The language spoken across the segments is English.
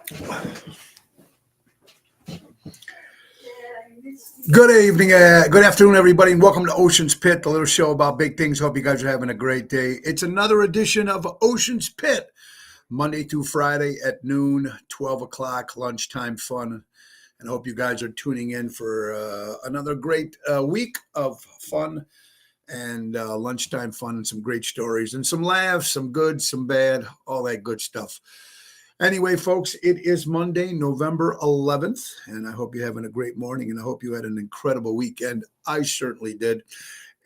Good evening, good afternoon, everybody, and welcome to Ocean's Pit, the little show about big things. Hope you guys are having a great day. It's another edition of Ocean's Pit, Monday through Friday at noon, 12 o'clock, lunchtime fun. And I hope you guys are tuning in for another great week of fun and lunchtime fun and some great stories and some laughs, some good, some bad, all that good stuff. Anyway, folks, it is Monday, November 11th, and I hope you're having a great morning, and I hope you had an incredible weekend. I certainly did.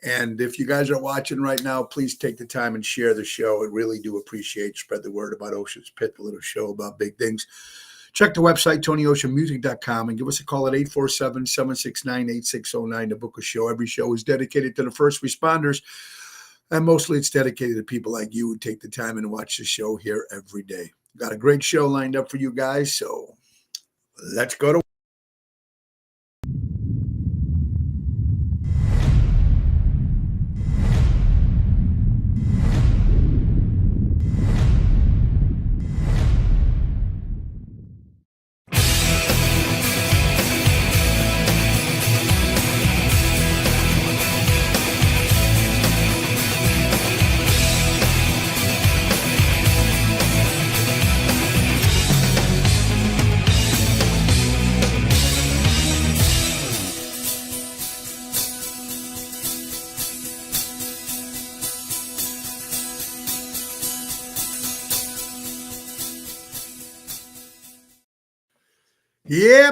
And if you guys are watching right now, please take the time and share the show. I really do appreciate. Spread the word about Ocean's Pit, the little show about big things. Check the website, TonyOceanMusic.com, and give us a call at 847-769-8609 to book a show. Every show is dedicated to the first responders, and mostly it's dedicated to people like you who take the time and watch the show here every day. Got a great show lined up for you guys, so let's go to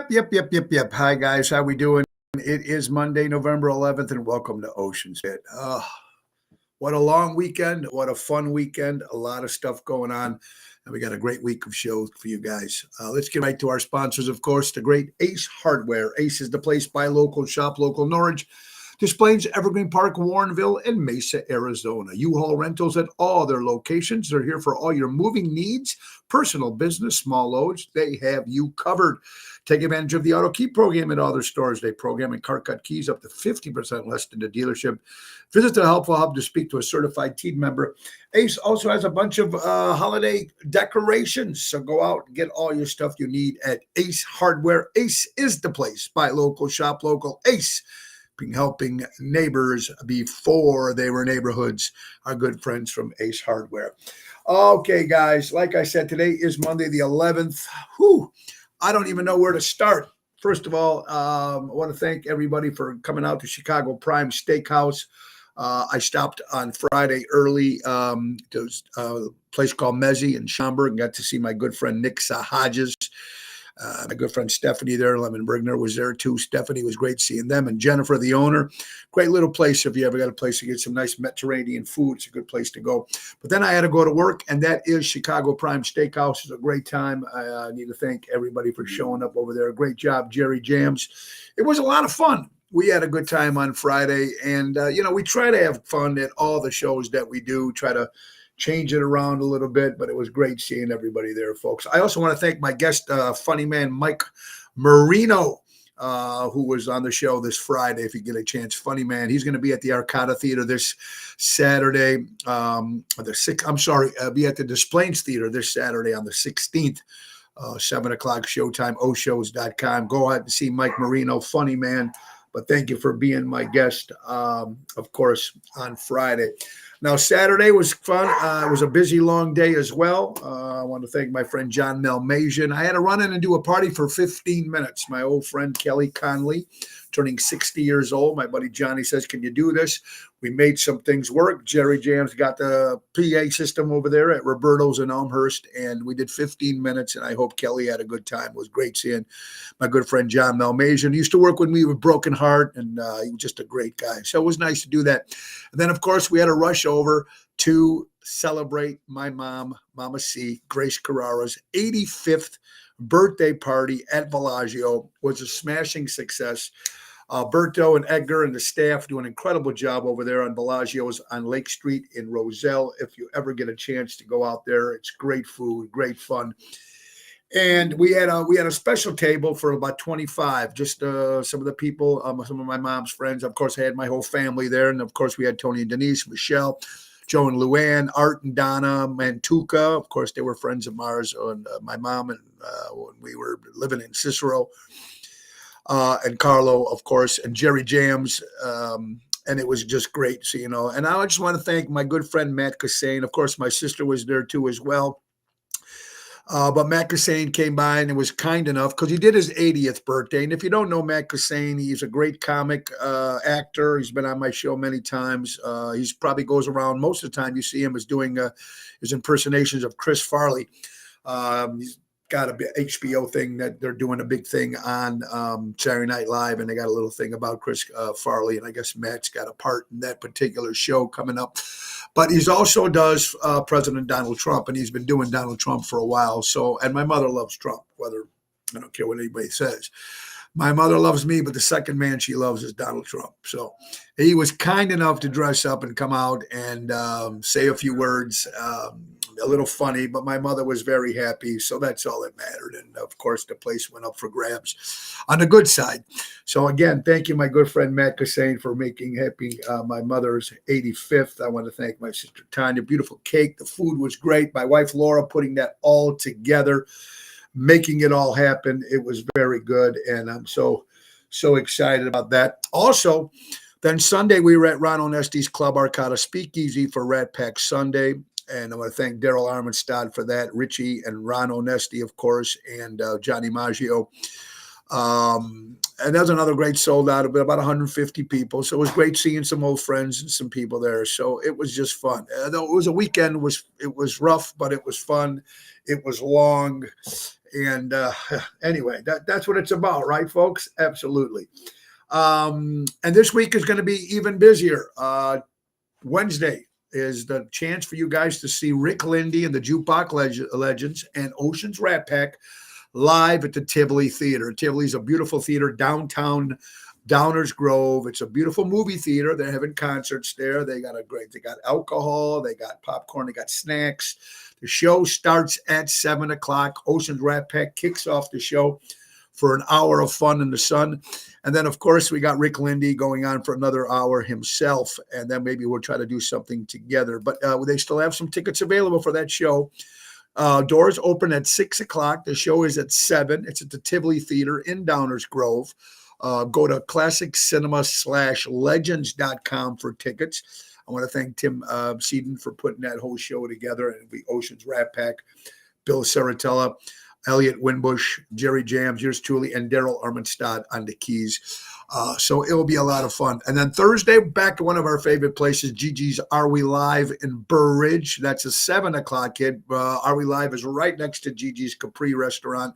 Yep. Hi, guys. How we doing? It is Monday, November 11th, and welcome to Ocean's Pit. What a long weekend. What a fun weekend. A lot of stuff going on, and we got a great week of shows for you guys. Let's get right to our sponsors, of course, the great Ace Hardware. Ace is the place, buy local, shop local, Norwich, Des Plaines, Evergreen Park, Warrenville, and Mesa, Arizona. U-Haul rentals at all their locations. They're here for all your moving needs, personal, business, small loads. They have you covered. Take advantage of the Auto Key program at all their stores. They program and car cut keys up to 50% less than the dealership. Visit the Helpful Hub to speak to a certified team member. Ace also has a bunch of holiday decorations, so go out and get all your stuff you need at Ace Hardware. Ace is the place. Buy local, shop local. Ace, helping neighbors before they were neighborhoods. Our good friends from Ace Hardware. Okay, guys, like I said, today is Monday the 11th. Whew. I don't even know where to start. First of all, I want to thank everybody for coming out to Chicago Prime Steakhouse. I stopped on Friday early to a place called Mezzi in Schaumburg and got to see my good friend Nick Hodges. My good friend Stephanie there, Lemon Brigner was there too. Stephanie, was great seeing them. And Jennifer, the owner. Great little place if you ever got a place to get some nice Mediterranean food. It's a good place to go. But then I had to go to work, and that is Chicago Prime Steakhouse. It's a great time. I need to thank everybody for showing up over there. Great job, Jerry Jams. It was a lot of fun. We had a good time on Friday, and, we try to have fun at all the shows that we do, try to change it around a little bit, but it was great seeing everybody there, folks. I also want to thank my guest, funny man, Mike Marino, who was on the show this Friday, if you get a chance. Funny man. He's going to be at the Arcada Theater this Saturday. Be at the Des Plaines Theater this Saturday on the 16th. 7 o'clock showtime, oshows.com. Go out and see Mike Marino, funny man. But thank you for being my guest, of course, on Friday. Now, Saturday was fun. It was a busy, long day as well. I want to thank my friend John Melmasian. I had to run in and do a party for 15 minutes. My old friend Kelly Conley, turning 60 years old. My buddy Johnny says, can you do this? We made some things work. Jerry Jams got the PA system over there at Roberto's in Elmhurst, and we did 15 minutes, and I hope Kelly had a good time. It was great seeing my good friend John Melmasian. He used to work with me with Broken Heart, and he was just a great guy. So it was nice to do that. And then, of course, we had to rush over to celebrate my mom, Mama C, Grace Carrara's 85th birthday party at Bellagio. Was a smashing success. Berto and Edgar and the staff do an incredible job over there on Bellagio's on Lake Street in Roselle. If you ever get a chance to go out there, it's great food, great fun. And we had a special table for about 25, just some of the people, some of my mom's friends. Of course, I had my whole family there. And, of course, we had Tony and Denise, Michelle, Joe and Luann, Art and Donna Mantuca. Of course, they were friends of ours, and my mom and when we were living in Cicero. And Carlo, of course, and Jerry Jams. And it was just great. So, and I just want to thank my good friend, Matt Cassane. Of course, my sister was there too as well. But Matt Cassane came by and was kind enough because he did his 80th birthday. And if you don't know Matt Cassane, he's a great comic actor. He's been on my show many times. He's probably goes around most of the time you see him is doing his impersonations of Chris Farley. He's got a HBO thing that they're doing a big thing on Saturday Night Live, and they got a little thing about Chris Farley, and I guess Matt's got a part in that particular show coming up. But he's also does President Donald Trump, and he's been doing Donald Trump for a while. So, and my mother loves Trump, whether I don't care what anybody says. My mother loves me, but the second man she loves is Donald Trump. So he was kind enough to dress up and come out and say a few words. A little funny, but my mother was very happy. So that's all that mattered. And of course, the place went up for grabs on the good side. So again, thank you, my good friend, Matt Cassane, for making happy my mother's 85th. I want to thank my sister, Tanya. Beautiful cake. The food was great. My wife, Laura, putting that all together, making it all happen. It was very good. And I'm so excited about that. Also, then Sunday, we were at Ron Onesti's Club Arcata Speakeasy for Rat Pack Sunday. And I want to thank Daryl Armenstad for that, Richie and Ron Onesti, of course, and Johnny Maggio. And that was another great sold out of about 150 people. So it was great seeing some old friends and some people there. So it was just fun. Though it was a weekend, it was rough, but it was fun. It was long. And anyway, that's what it's about, right, folks? Absolutely. And this week is going to be even busier. Wednesday is the chance for you guys to see Rick Lindy and the Jukebox Legends and Ocean's Rat Pack live at the Tivoli Theater. Tivoli's a beautiful theater downtown Downers Grove. It's a beautiful movie theater. They're having concerts there. They got alcohol, they got popcorn, they got snacks. The show starts at 7:00. Ocean's Rat Pack kicks off the show for an hour of fun in the sun. And then, of course, we got Rick Lindy going on for another hour himself. And then maybe we'll try to do something together. But they still have some tickets available for that show. Doors open at 6:00. The show is at 7:00. It's at the Tivoli Theater in Downers Grove. Go to classiccinema/legends.com for tickets. I want to thank Tim Seaton for putting that whole show together. And the Ocean's Rat Pack, Bill Saratella, Elliot Winbush, Jerry Jams, yours truly, and Daryl Armenstad on the keys. So it will be a lot of fun. And then Thursday, back to one of our favorite places, Gigi's Are We Live in Burr Ridge. That's a 7:00 hit. Are We Live is right next to Gigi's Capri restaurant.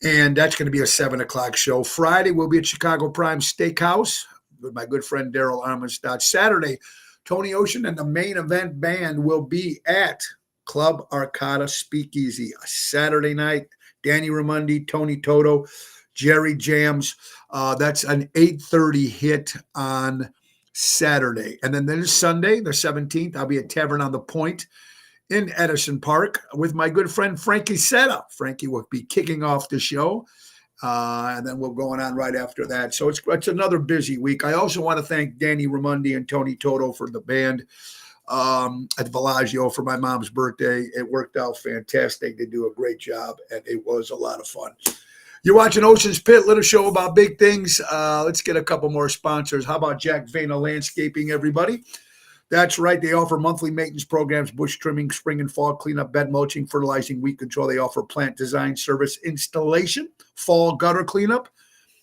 And that's going to be a 7:00 show. Friday, we'll be at Chicago Prime Steakhouse with my good friend Daryl Armenstad. Saturday, Tony Ocean and the Main Event Band will be at Club Arcata Speakeasy. Saturday night, Danny Ramundi, Tony Toto, Jerry Jams. That's an 8:30 hit on Saturday. And then there's Sunday, the 17th, I'll be at Tavern on the Point in Edison Park with my good friend Frankie Setta. Frankie will be kicking off the show. And then we're going on right after that. So it's another busy week. I also want to thank Danny Ramundi and Tony Toto for the band at Bellagio for my mom's birthday. It worked out fantastic. They do a great job, and it was a lot of fun. You're watching Ocean's Pit, little show about big things. Let's get a couple more sponsors. How about Jack Vena Landscaping, everybody? That's right. They offer monthly maintenance programs, bush trimming, spring and fall cleanup, bed mulching, fertilizing, weed control. They offer plant design, service, installation, fall gutter cleanup.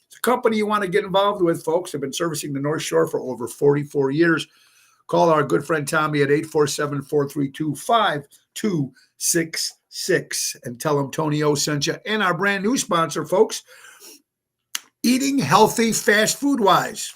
It's a company you want to get involved with, folks. They've been servicing the North Shore for over 44 years. Call our good friend Tommy at 847-432-5266 and tell him Tony O sent you. And our brand new sponsor, folks, Eating Healthy Fast Food Wise.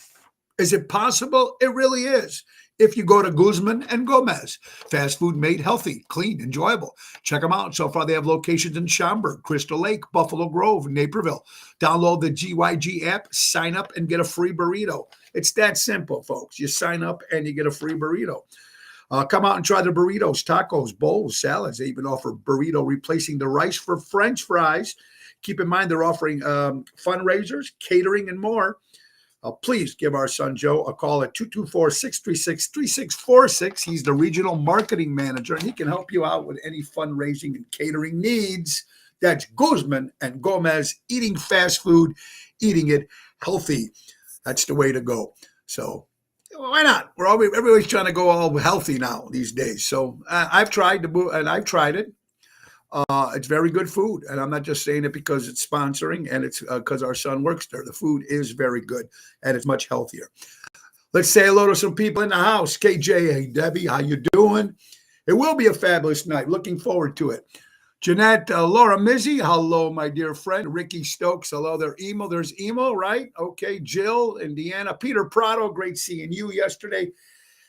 Is it possible? It really is. If you go to Guzman and Gomez, fast food made healthy, clean, enjoyable. Check them out. So far, they have locations in Schaumburg, Crystal Lake, Buffalo Grove, Naperville. Download the GYG app, sign up, and get a free burrito. It's that simple, folks. You sign up and you get a free burrito. Come out and try the burritos, tacos, bowls, salads. They even offer burrito replacing the rice for French fries. Keep in mind they're offering fundraisers, catering, and more. please give our son Joe a call at 224-636-3646. He's the regional marketing manager, and he can help you out with any fundraising and catering needs. That's Guzman and Gomez, eating fast food, eating it healthy. That's the way to go. So why not? Everybody's trying to go all healthy now these days. So I've tried it. It's very good food, and I'm not just saying it because it's sponsoring and it's because our son works there. The food is very good, and it's much healthier. Let's say hello to some people in the house. KJ, hey, Debbie, how you doing? It will be a fabulous night. Looking forward to it. Jeanette, Laura Mizzi, hello, my dear friend. Ricky Stokes, hello there. Emo, there's Emo, right? Okay, Jill, Indiana. Peter Prado, great seeing you yesterday.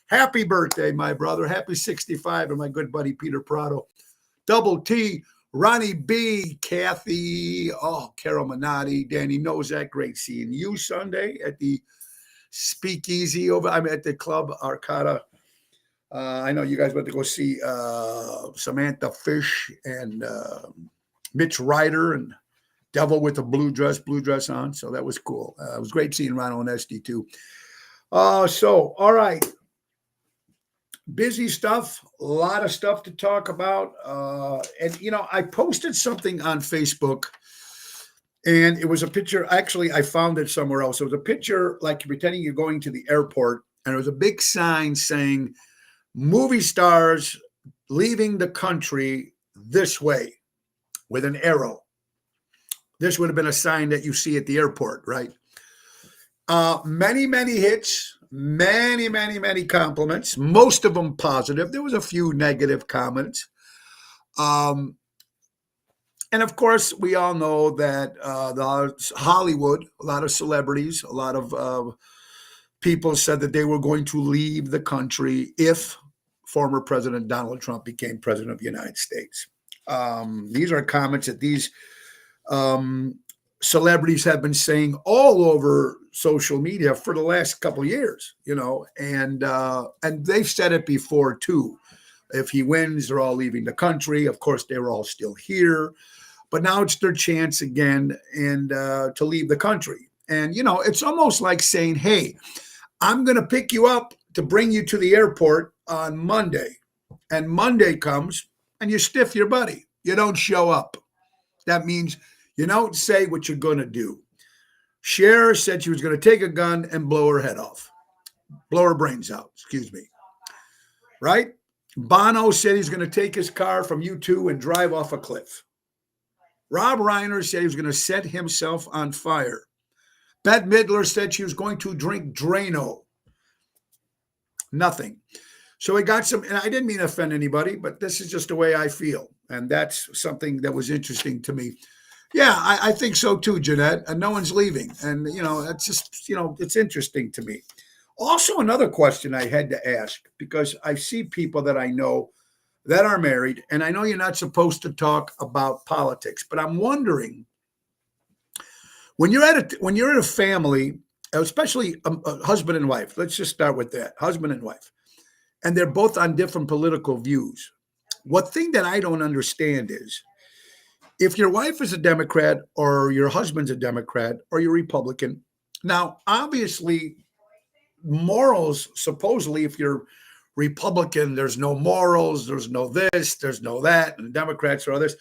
Happy birthday, my brother. Happy 65, and my good buddy Peter Prado. Double T, Ronnie B, Kathy, Carol Minotti, Danny Nozak, great seeing you Sunday at the Speakeasy I'm at the Club Arcata. I know you guys went to go see Samantha Fish and Mitch Ryder and Devil with the blue dress on. So that was cool. It was great seeing Ronald and Esty too. So, all right. Busy stuff, a lot of stuff to talk about. And, I posted something on Facebook, and it was a picture. Actually, I found it somewhere else. It was a picture like pretending you're going to the airport, and there was a big sign saying, movie stars leaving the country this way with an arrow. This would have been a sign that you see at the airport, right? Many, many hits. Many, many, many compliments, most of them positive. There was a few negative comments. And of course, we all know that Hollywood, a lot of celebrities, a lot of people said that they were going to leave the country if former President Donald Trump became president of the United States. These are comments that these celebrities have been saying all over social media for the last couple of years, and they've said it before too. If he wins, they're all leaving the country. Of course, they were all still here, but now it's their chance again and to leave the country. And, it's almost like saying, hey, I'm going to pick you up to bring you to the airport on Monday. And Monday comes and you stiff your buddy. You don't show up. That means you don't say what you're going to do. Cher said she was going to take a gun and blow her head off. Blow her brains out, excuse me. Right? Bono said he's going to take his car from U2 and drive off a cliff. Rob Reiner said he was going to set himself on fire. Bette Midler said she was going to drink Drano. Nothing. So I got some, and I didn't mean to offend anybody, but this is just the way I feel. And that's something that was interesting to me. Yeah, I think so too, Jeanette. And no one's leaving. And, it's just, it's interesting to me. Also, another question I had to ask, because I see people that I know that are married, and I know you're not supposed to talk about politics, but I'm wondering, when you're in a family, especially a husband and wife, let's just start with that, husband and wife, and they're both on different political views. What thing that I don't understand is, if your wife is a Democrat or your husband's a Democrat or you're Republican, now, obviously, morals, supposedly, if you're Republican, there's no morals, there's no this, there's no that, and Democrats are others.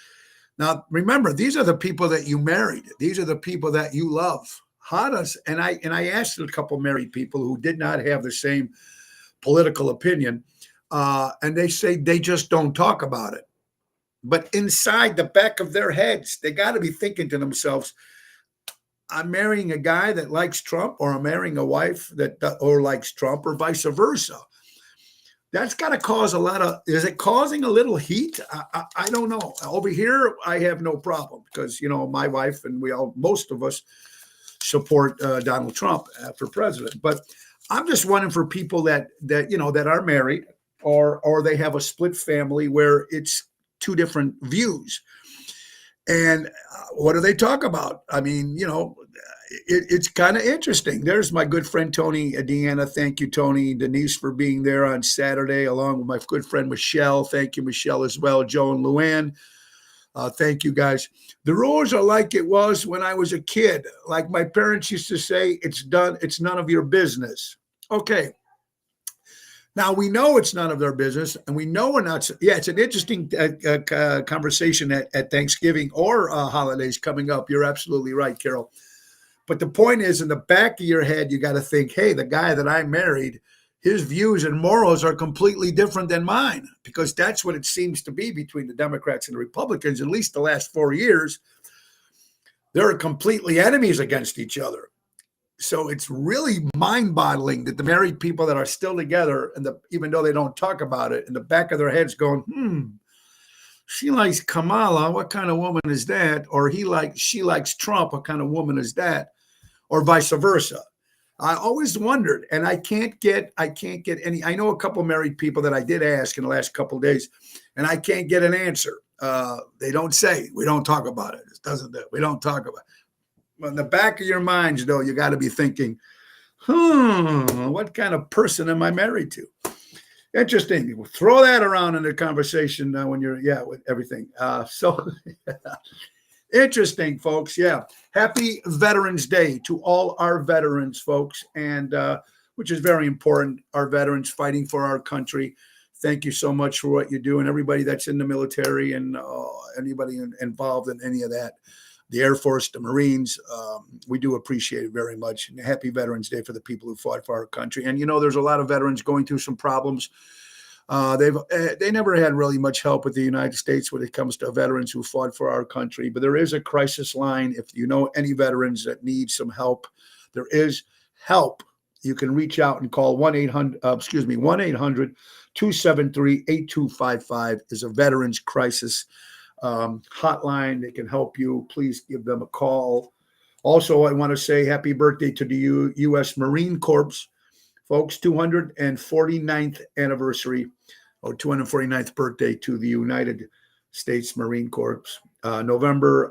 Now, remember, these are the people that you married. These are the people that you love. And I asked a couple married people who did not have the same political opinion, and they say they just don't talk about it. But inside the back of their heads, they got to be thinking to themselves, I'm marrying a guy that likes Trump, or I'm marrying a wife that or likes Trump, or vice versa. That's got to cause is it causing a little heat? I don't know. Over here, I have no problem because, my wife and most of us support Donald Trump for president. But I'm just wondering for people that are married or they have a split family where it's two different views. And what do they talk about? I mean, it's kind of interesting. There's my good friend, Tony Deanna. Thank you, Tony. Denise, for being there on Saturday, along with my good friend, Michelle. Thank you, Michelle, as well. Joe and Luann. Thank you, guys. The rules are like it was when I was a kid. Like my parents used to say, it's done. It's none of your business. Okay. Now we know it's none of their business, and we know we're not. Yeah, it's an interesting conversation at Thanksgiving or holidays coming up. You're absolutely right, Carol. But the point is, in the back of your head, you got to think, hey, the guy that I married, his views and morals are completely different than mine, because that's what it seems to be between the Democrats and the Republicans. At least the last 4 years, they're completely enemies against each other. So it's really mind-boggling that the married people that are still together, and even though they don't talk about it, in the back of their heads going, she likes Kamala, what kind of woman is that? Or she likes Trump, what kind of woman is that? Or vice versa. I always wondered, and I can't get any. I know a couple married people that I did ask in the last couple of days, and I can't get an answer. They don't say. We don't talk about it. It doesn't. We don't talk about it. In the back of your minds, though, you got to be thinking, what kind of person am I married to? Interesting. We'll throw that around in the conversation when you're, with everything. So interesting, folks. Yeah. Happy Veterans Day to all our veterans, folks, and which is very important. Our veterans fighting for our country. Thank you so much for what you do, and everybody that's in the military and anybody involved in any of that. The Air Force, the Marines, we do appreciate it very much. And happy Veterans Day for the people who fought for our country. And, there's a lot of veterans going through some problems. They never had really much help with the United States when it comes to veterans who fought for our country. But there is a crisis line. If you know any veterans that need some help, there is help. You can reach out and call 1-800-273-8255 is a veterans crisis hotline. They can help you. Please give them a call. Also, I want to say happy birthday to the U.S. Marine Corps, folks. 249th anniversary or 249th birthday to the United States Marine Corps. November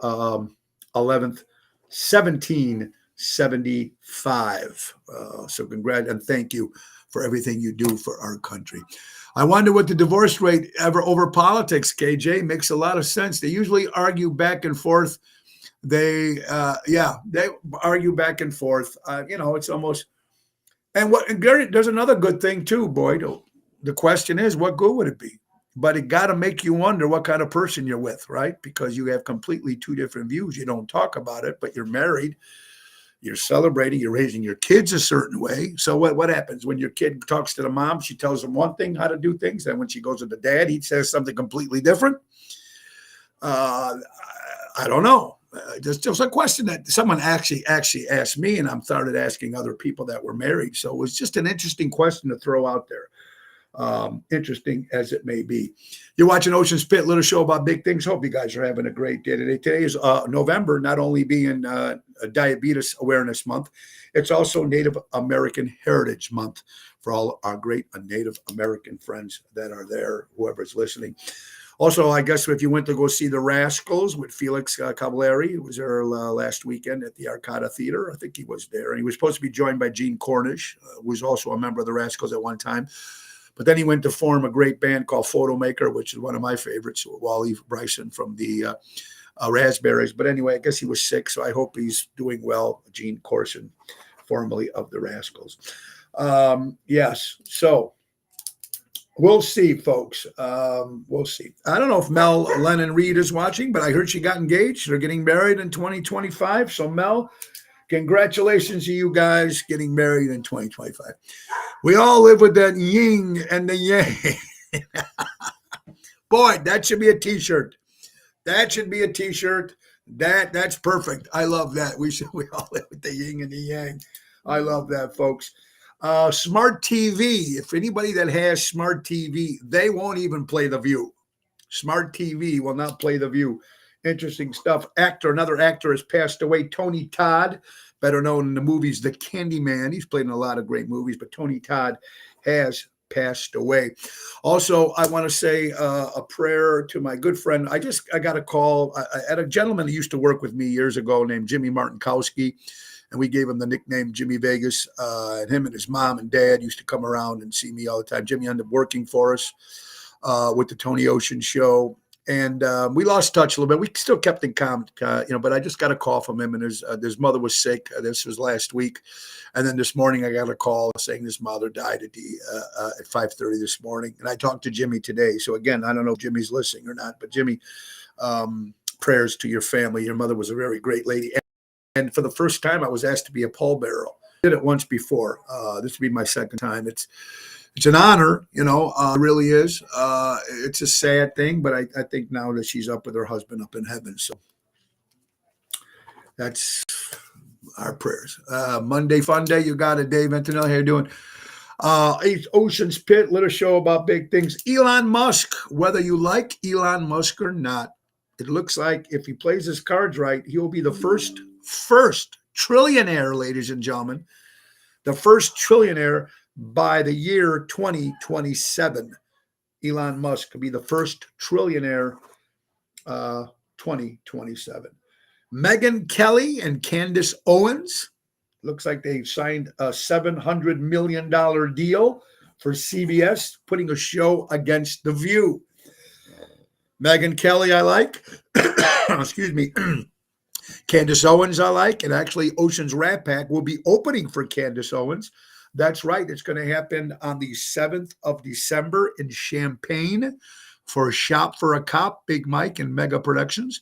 11th, 1775. So congrats and thank you for everything you do for our country. I wonder what the divorce rate ever over politics, KJ. Makes a lot of sense. They usually argue back and forth. They argue back and forth. It's almost, and there's another good thing too, Boyd. The question is, what good would it be? But it got to make you wonder what kind of person you're with, right? Because you have completely two different views. You don't talk about it, but you're married. You're celebrating, you're raising your kids a certain way. So what happens when your kid talks to the mom? She tells him one thing, how to do things. And when she goes to the dad, he says something completely different. I don't know. Just a question that someone actually asked me, and I started asking other people that were married. So it was just an interesting question to throw out there. Interesting as it may be. You're watching Ocean's Pit, little show about big things. Hope you guys are having a great day today. Today is November, not only being Diabetes Awareness Month, it's also Native American Heritage Month for all our great Native American friends that are there, whoever's listening. Also, I guess if you went to go see the Rascals with Felix Cavallari, it was there last weekend at the Arcada Theater. I think he was there. And he was supposed to be joined by Gene Cornish, who was also a member of the Rascals at one time. But then he went to form a great band called Photomaker, which is one of my favorites, Wally Bryson from the Raspberries. But anyway, I guess he was sick, so I hope he's doing well. Gene Corson, formerly of the Rascals. Yes, so we'll see, folks. We'll see. I don't know if Mel Lennon Reed is watching, but I heard she got engaged. They're getting married in 2025. So, Mel, congratulations to you guys getting married in 2025. We all live with that yin and the yang. Boy, that should be a T-shirt. That should be a T-shirt. That's perfect. I love that. We all live with the yin and the yang. I love that, folks. Smart TV. If anybody that has smart TV, they won't even play The View. Smart TV will not play The View. Interesting stuff. Another actor has passed away, Tony Todd, better known in the movies The Candyman. He's played in a lot of great movies, but Tony Todd has passed away. Also, I want to say a prayer to my good friend. I got a call. I had a gentleman who used to work with me years ago named Jimmy Martinkowski, and we gave him the nickname Jimmy Vegas. And him and his mom and dad used to come around and see me all the time. Jimmy ended up working for us with the Tony Ocean Show. And we lost touch a little bit. We still kept in contact, but I just got a call from him, and his mother was sick. This was last week, and then this morning I got a call saying his mother died at 5:30 this morning. And I talked to Jimmy today. So again, I don't know if Jimmy's listening or not, but Jimmy, prayers to your family. Your mother was a very great lady, and for the first time, I was asked to be a pallbearer. I did it once before. This would be my second time. It's an honor, it really is. It's a sad thing, but I think now that she's up with her husband up in heaven. So that's our prayers. Monday Fun Day. You got it, Dave Antonelli. How you doing? Ocean's Pit, little show about big things. Elon Musk, whether you like Elon Musk or not, it looks like if he plays his cards right, he will be the first trillionaire, ladies and gentlemen, the first trillionaire by the year 2027. Elon Musk could be the first trillionaire 2027. Megyn Kelly and Candace Owens, looks like they signed a $700 million deal for CBS, putting a show against The View. Megyn Kelly, I like. Excuse me. Candace Owens, I like. And actually, Ocean's Rat Pack will be opening for Candace Owens. That's right. It's going to happen on the 7th of December in Champaign for Shop for a Cop, Big Mike and Mega Productions.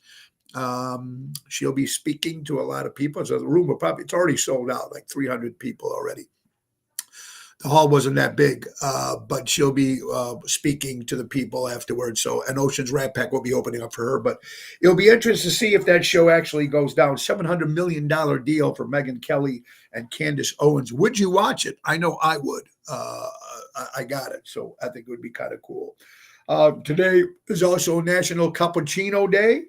She'll be speaking to a lot of people. So the room it's already sold out, like 300 people already. The hall wasn't that big, but she'll be speaking to the people afterwards. So an Ocean's Rat Pack will be opening up for her. But it'll be interesting to see if that show actually goes down. $700 million deal for Megyn Kelly and Candace Owens. Would you watch it? I know I would. I got it. So I think it would be kind of cool. Today is also National Cappuccino Day.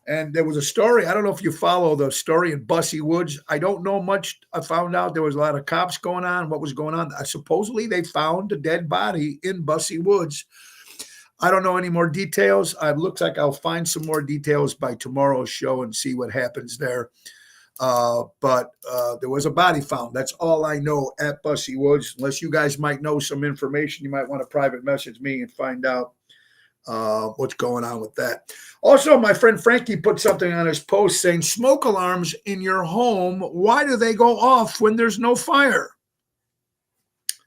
And there was a story. I don't know if you follow the story in Bussy Woods. I don't know much. I found out there was a lot of cops going on. What was going on? Supposedly they found a dead body in Bussy Woods. I don't know any more details. It looks like I'll find some more details by tomorrow's show and see what happens there. But there was a body found. That's all I know at Bussy Woods. Unless you guys might know some information, you might want to private message me and find out what's going on with that. Also, my friend Frankie put something on his post saying, smoke alarms in your home, why do they go off when there's no fire?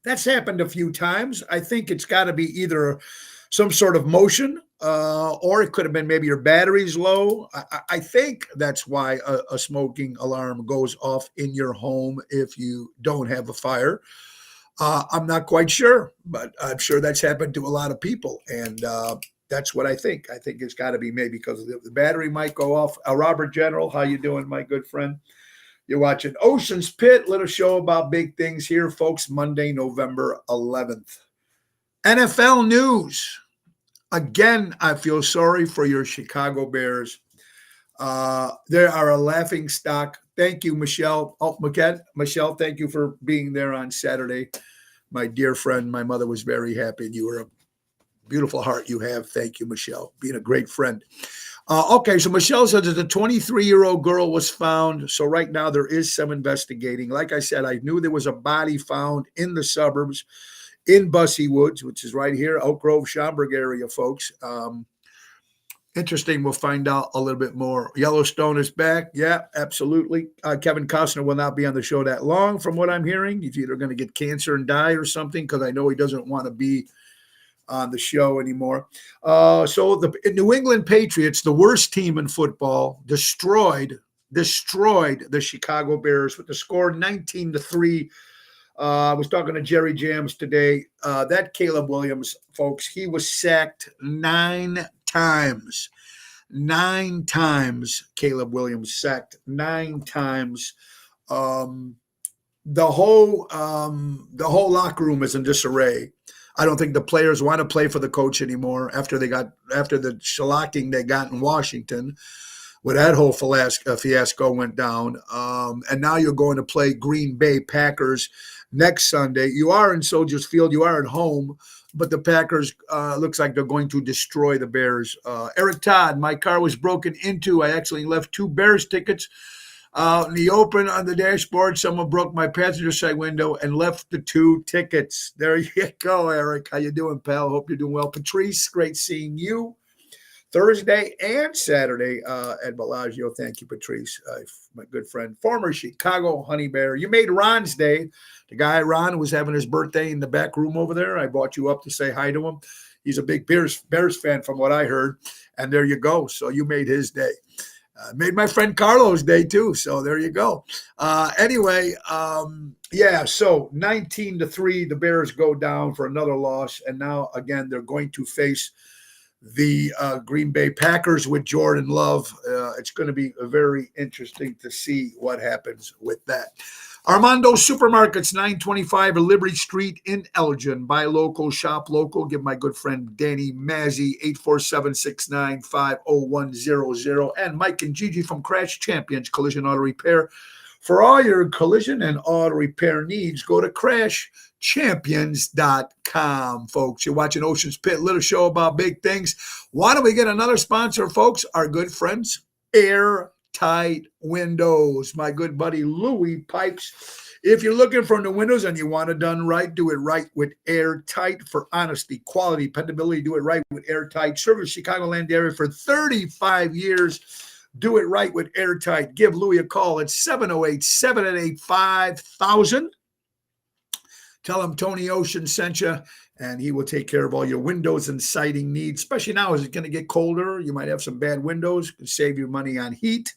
That's happened a few times. I think it's got to be either some sort of motion or it could have been maybe your battery's low. I think that's why a smoking alarm goes off in your home if you don't have a fire. I'm not quite sure, but I'm sure that's happened to a lot of people. And that's what I think. I think it's got to be maybe because the battery might go off. Robert General, how you doing, my good friend? You're watching Ocean's Pit, little show about big things here, folks, Monday, November 11th. NFL news. Again, I feel sorry for your Chicago Bears. They are a laughing stock. Thank you, Michelle. Oh, Michelle, thank you for being there on Saturday. My dear friend, my mother was very happy. And you were a beautiful heart you have. Thank you, Michelle, being a great friend. Okay, so Michelle says that a 23-year-old girl was found. So right now there is some investigating. Like I said, I knew there was a body found in the suburbs in Bussy Woods, which is right here, Oak Grove, Schaumburg area, folks. Interesting. We'll find out a little bit more. Yellowstone is back. Yeah, absolutely. Kevin Costner will not be on the show that long, from what I'm hearing. He's either going to get cancer and die or something, because I know he doesn't want to be on the show anymore. So the New England Patriots, the worst team in football, destroyed the Chicago Bears with the score 19-3. I was talking to Jerry Jams today. That Caleb Williams, folks, he was sacked 9 times. 9 times Caleb Williams sacked 9 times. The whole locker room is in disarray. I don't think the players want to play for the coach anymore after the shellacking they got in Washington, where that whole fiasco went down. And now you're going to play Green Bay Packers next Sunday. You are in Soldiers Field. You are at home. But the Packers looks like they're going to destroy the Bears. Eric Todd, my car was broken into. I actually left 2 Bears tickets in the open on the dashboard. Someone broke my passenger side window and left the 2 tickets. There you go, Eric. How you doing, pal? Hope you're doing well. Patrice, great seeing you. Thursday and Saturday at Bellagio. Thank you, Patrice, my good friend, former Chicago Honey Bear. You made Ron's day. The guy, Ron, was having his birthday in the back room over there. I brought you up to say hi to him. He's a big Bears fan from what I heard. And there you go. So you made his day. Made my friend Carlos' day too. So there you go. Anyway, so 19-3, the Bears go down for another loss. And now, again, they're going to face the Green Bay Packers with Jordan Love. It's going to be very interesting to see what happens with that. Armando Supermarkets, 925 Liberty Street in Elgin. Buy local, shop local. Give my good friend Danny Mazzi, 847-695-0100. And Mike and Gigi from Crash Champions Collision Auto Repair. For all your collision and auto repair needs, go to crashchampions.com, folks. You're watching Ocean's Pit, little show about big things. Why don't we get another sponsor, folks? Our good friends, Airtight Windows. My good buddy Louis Pipes. If you're looking for new windows and you want it done right, do it right with Airtight. For honesty, quality, dependability, do it right with Airtight. Service Chicagoland area for 35 years. Do it right with Airtight. Give Louis a call at 708-788-5000. Tell him Tony Ocean sent you, and he will take care of all your windows and siding needs, especially now as it's going to get colder. You might have some bad windows. Can save you money on heat.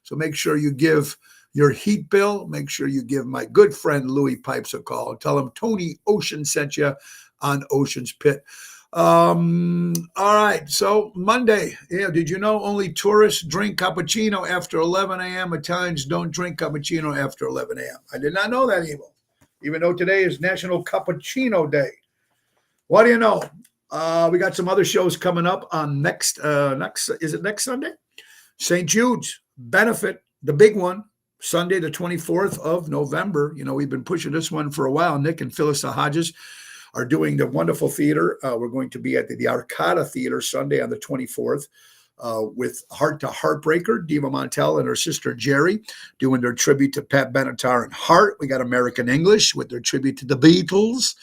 So make sure you give your heat bill. Make sure you give my good friend Louis Pipes a call. Tell him Tony Ocean sent you on Ocean's Pit. All right. So Monday, did you know only tourists drink cappuccino after 11 a.m.? Italians don't drink cappuccino after 11 a.m. I did not know that, even though today is National Cappuccino Day. What do you know? We got some other shows coming up on next Sunday? St. Jude's benefit, the big one, Sunday, the 24th of November. We've been pushing this one for a while. Nick and Phyllis Hodges are doing the wonderful theater. We're going to be at the Arcada Theater Sunday on the 24th with Heart to Heartbreaker, Diva Montel and her sister Jerry doing their tribute to Pat Benatar and Heart. We got American English with their tribute to the Beatles.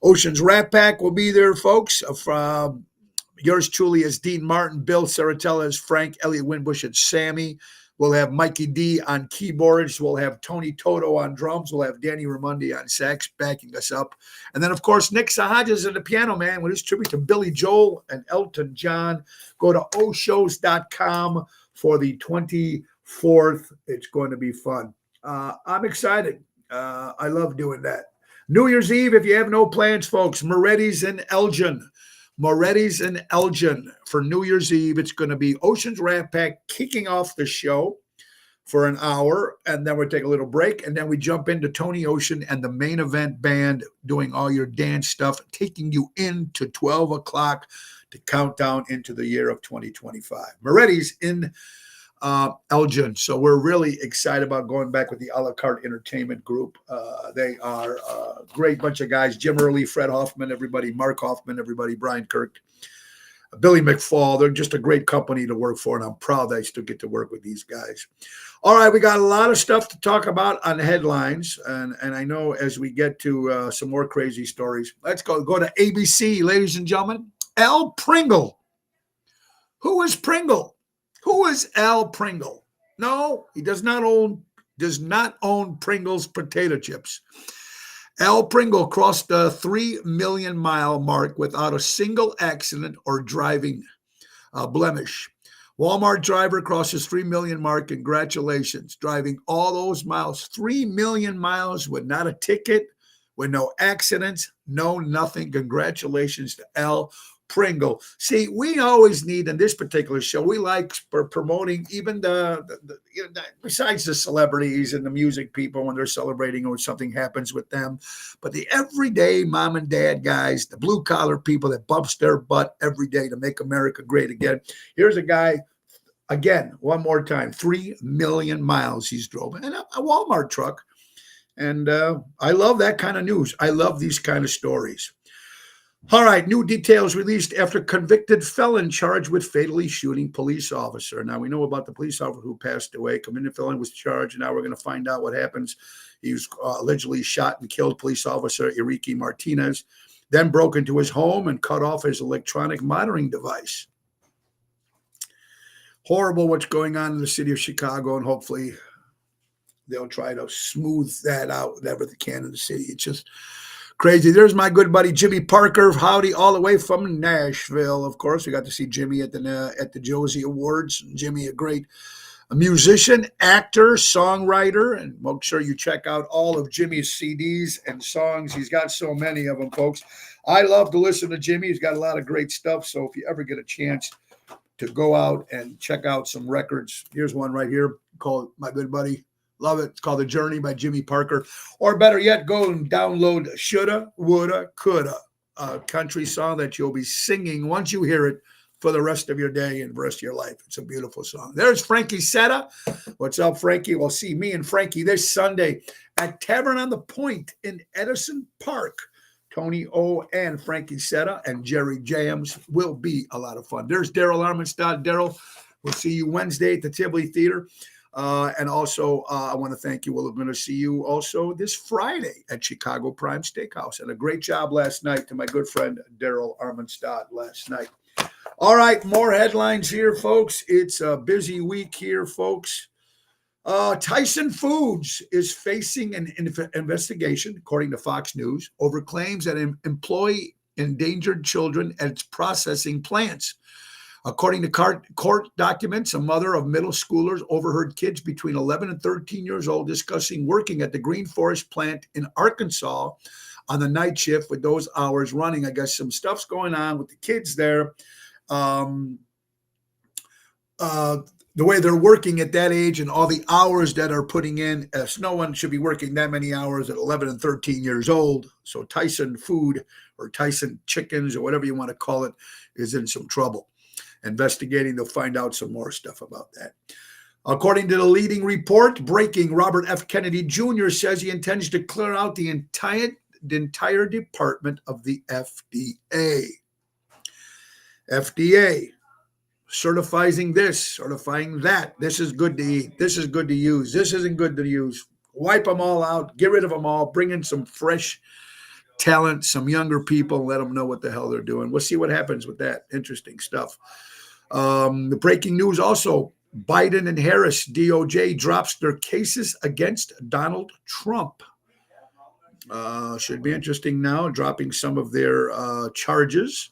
Ocean's Rat Pack will be there, folks. From yours truly as Dean Martin, Bill Saratella as Frank, Elliot Winbush and Sammy. We'll have Mikey D on keyboards. We'll have Tony Toto on drums. We'll have Danny Raimondi on sax backing us up. And then, of course, Nick Sahajas and the Piano Man with his tribute to Billy Joel and Elton John. Go to oshows.com for the 24th. It's going to be fun. I'm excited. I love doing that. New Year's Eve, if you have no plans, folks, Moretti's in Elgin. Moretti's in Elgin for New Year's Eve. It's going to be Ocean's Rat Pack kicking off the show for an hour, and then we'll take a little break, and then we jump into Tony Ocean and the main event band doing all your dance stuff, taking you into 12 o'clock to count down into the year of 2025. Moretti's in Elgin. So we're really excited about going back with the a la carte entertainment group. They are a great bunch of guys. Jim Early, Fred Hoffman, everybody, Mark Hoffman, everybody, Brian Kirk, Billy McFall. They're just a great company to work for, and I'm proud that I still get to work with these guys. All right, we got a lot of stuff to talk about on headlines, and I know as we get to some more crazy stories, let's go to ABC, ladies and gentlemen. Al Pringle. Who is Pringle? Who is Al Pringle? No, he does not own Pringles potato chips. Al Pringle crossed the 3 million mile mark without a single accident or driving blemish. Walmart driver crosses 3 million mark. Congratulations. Driving all those miles, 3 million miles with not a ticket, with no accidents, no nothing. Congratulations to Al Pringle. See, we always need in this particular show, we like promoting even besides the celebrities and the music people when they're celebrating or something happens with them, but the everyday mom and dad guys, the blue collar people that bumps their butt every day to make America great again. Here's a guy, again, one more time, 3 million miles he's drove in a Walmart truck. And I love that kind of news. I love these kind of stories. All right, new details released after convicted felon charged with fatally shooting police officer. Now, we know about the police officer who passed away. Convicted felon was charged, and now we're going to find out what happens. He was allegedly shot and killed police officer Enrique Martinez, then broke into his home and cut off his electronic monitoring device. Horrible what's going on in the city of Chicago, and hopefully they'll try to smooth that out whatever they can in the city. It's just crazy. There's my good buddy Jimmy Parker. Howdy, all the way from Nashville. Of course, we got to see Jimmy at the Josie Awards. Jimmy, a great musician, actor, songwriter, and make sure you check out all of Jimmy's CDs and songs. He's got so many of them, folks. I love to listen to Jimmy. He's got a lot of great stuff. So if you ever get a chance to go out and check out some records, here's one right here called My Good Buddy. Love it. It's called The Journey by Jimmy Parker. Or better yet, go and download Shoulda, Woulda, Coulda, a country song that you'll be singing once you hear it for the rest of your day and the rest of your life. It's a beautiful song. There's Frankie Setta. What's up, Frankie? We'll see me and Frankie this Sunday at Tavern on the Point in Edison Park. Tony O and Frankie Setta and Jerry Jams will be a lot of fun. There's Daryl Armenstadt. Daryl, we'll see you Wednesday at the Tivoli Theater. And also, I want to thank you. We're going to see you also this Friday at Chicago Prime Steakhouse. And a great job last night to my good friend Daryl Armenstadt last night. All right, more headlines here, folks. It's a busy week here, folks. Tyson Foods is facing an investigation, according to Fox News, over claims that employ endangered children at its processing plants. According to court documents, a mother of middle schoolers overheard kids between 11 and 13 years old discussing working at the Green Forest plant in Arkansas on the night shift with those hours running. I guess some stuff's going on with the kids there. The way they're working at that age and all the hours that are putting in, no one should be working that many hours at 11 and 13 years old. So Tyson Food or Tyson Chickens or whatever you want to call it is in some trouble. Investigating, they'll find out some more stuff about that. According to the leading report, breaking, Robert F. Kennedy Jr. says he intends to clear out the entire department of the FDA. FDA. Certifying this, certifying that. This is good to eat. This is good to use. This isn't good to use. Wipe them all out. Get rid of them all. Bring in some fresh talent, some younger people, and let them know what the hell they're doing. We'll see what happens with that. Interesting stuff. The breaking news also, Biden and Harris, DOJ drops their cases against Donald Trump. Should be interesting now, dropping some of their charges.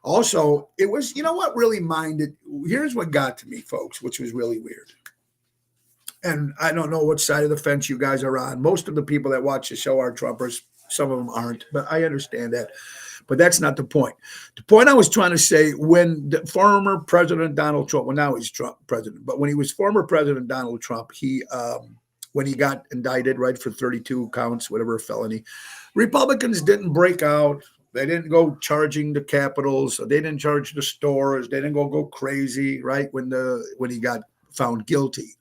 Also, it was, you know what really minded? Here's what got to me, folks, which was really weird. And I don't know what side of the fence you guys are on. Most of the people that watch the show are Trumpers. Some of them aren't, but I understand that. But that's not the point. The point I was trying to say, when the former President Donald Trump, well, now he's Trump president, but when he was former President Donald Trump, he, when he got indicted, right, for 32 counts, whatever felony, Republicans didn't break out. They didn't go charging the capitals. They didn't charge the stores. They didn't go crazy, right, when he got found guilty.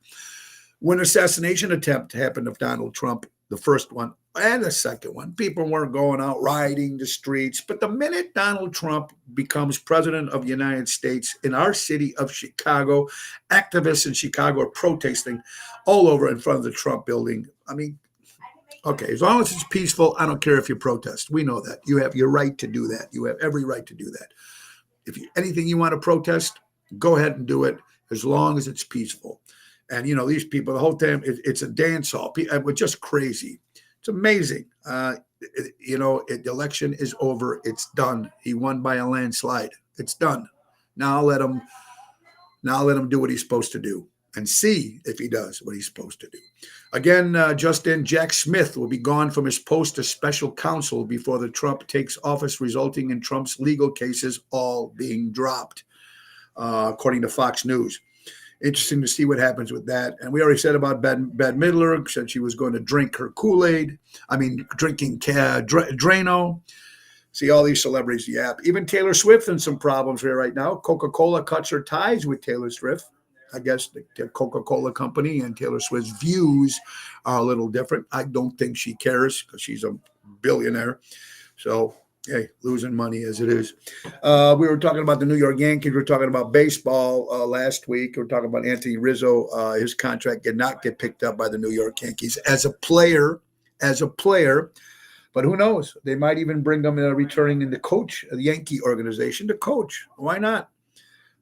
When assassination attempt happened of Donald Trump, the first one and the second one, people weren't going out riding the streets. But the minute Donald Trump becomes president of the United States in our city of Chicago, activists in Chicago are protesting all over in front of the Trump building. I mean, okay, as long as it's peaceful, I don't care if you protest. We know that. You have your right to do that. You have every right to do that. If anything you want to protest, go ahead and do it as long as it's peaceful. And, you know, these people, the whole time, it's a dance hall. We're just crazy. It's amazing. The election is over. It's done. He won by a landslide. It's done. Now let him do what he's supposed to do and see if he does what he's supposed to do. Again, Justin, Jack Smith will be gone from his post as special counsel before the Trump takes office, resulting in Trump's legal cases all being dropped, according to Fox News. Interesting to see what happens with that. And we already said about Bette Midler, said she was going to drink her Kool-Aid. Drinking Drano. See all these celebrities. Yeah, even Taylor Swift in some problems here right now. Coca-Cola cuts her ties with Taylor Swift. I guess the Coca-Cola company and Taylor Swift's views are a little different. I don't think she cares because she's a billionaire. So, hey, losing money as it is. We were talking about the New York Yankees. We were talking about baseball last week. We were talking about Anthony Rizzo. His contract did not get picked up by the New York Yankees as a player. But who knows? They might even bring him returning in the coach of the Yankee organization to coach. Why not?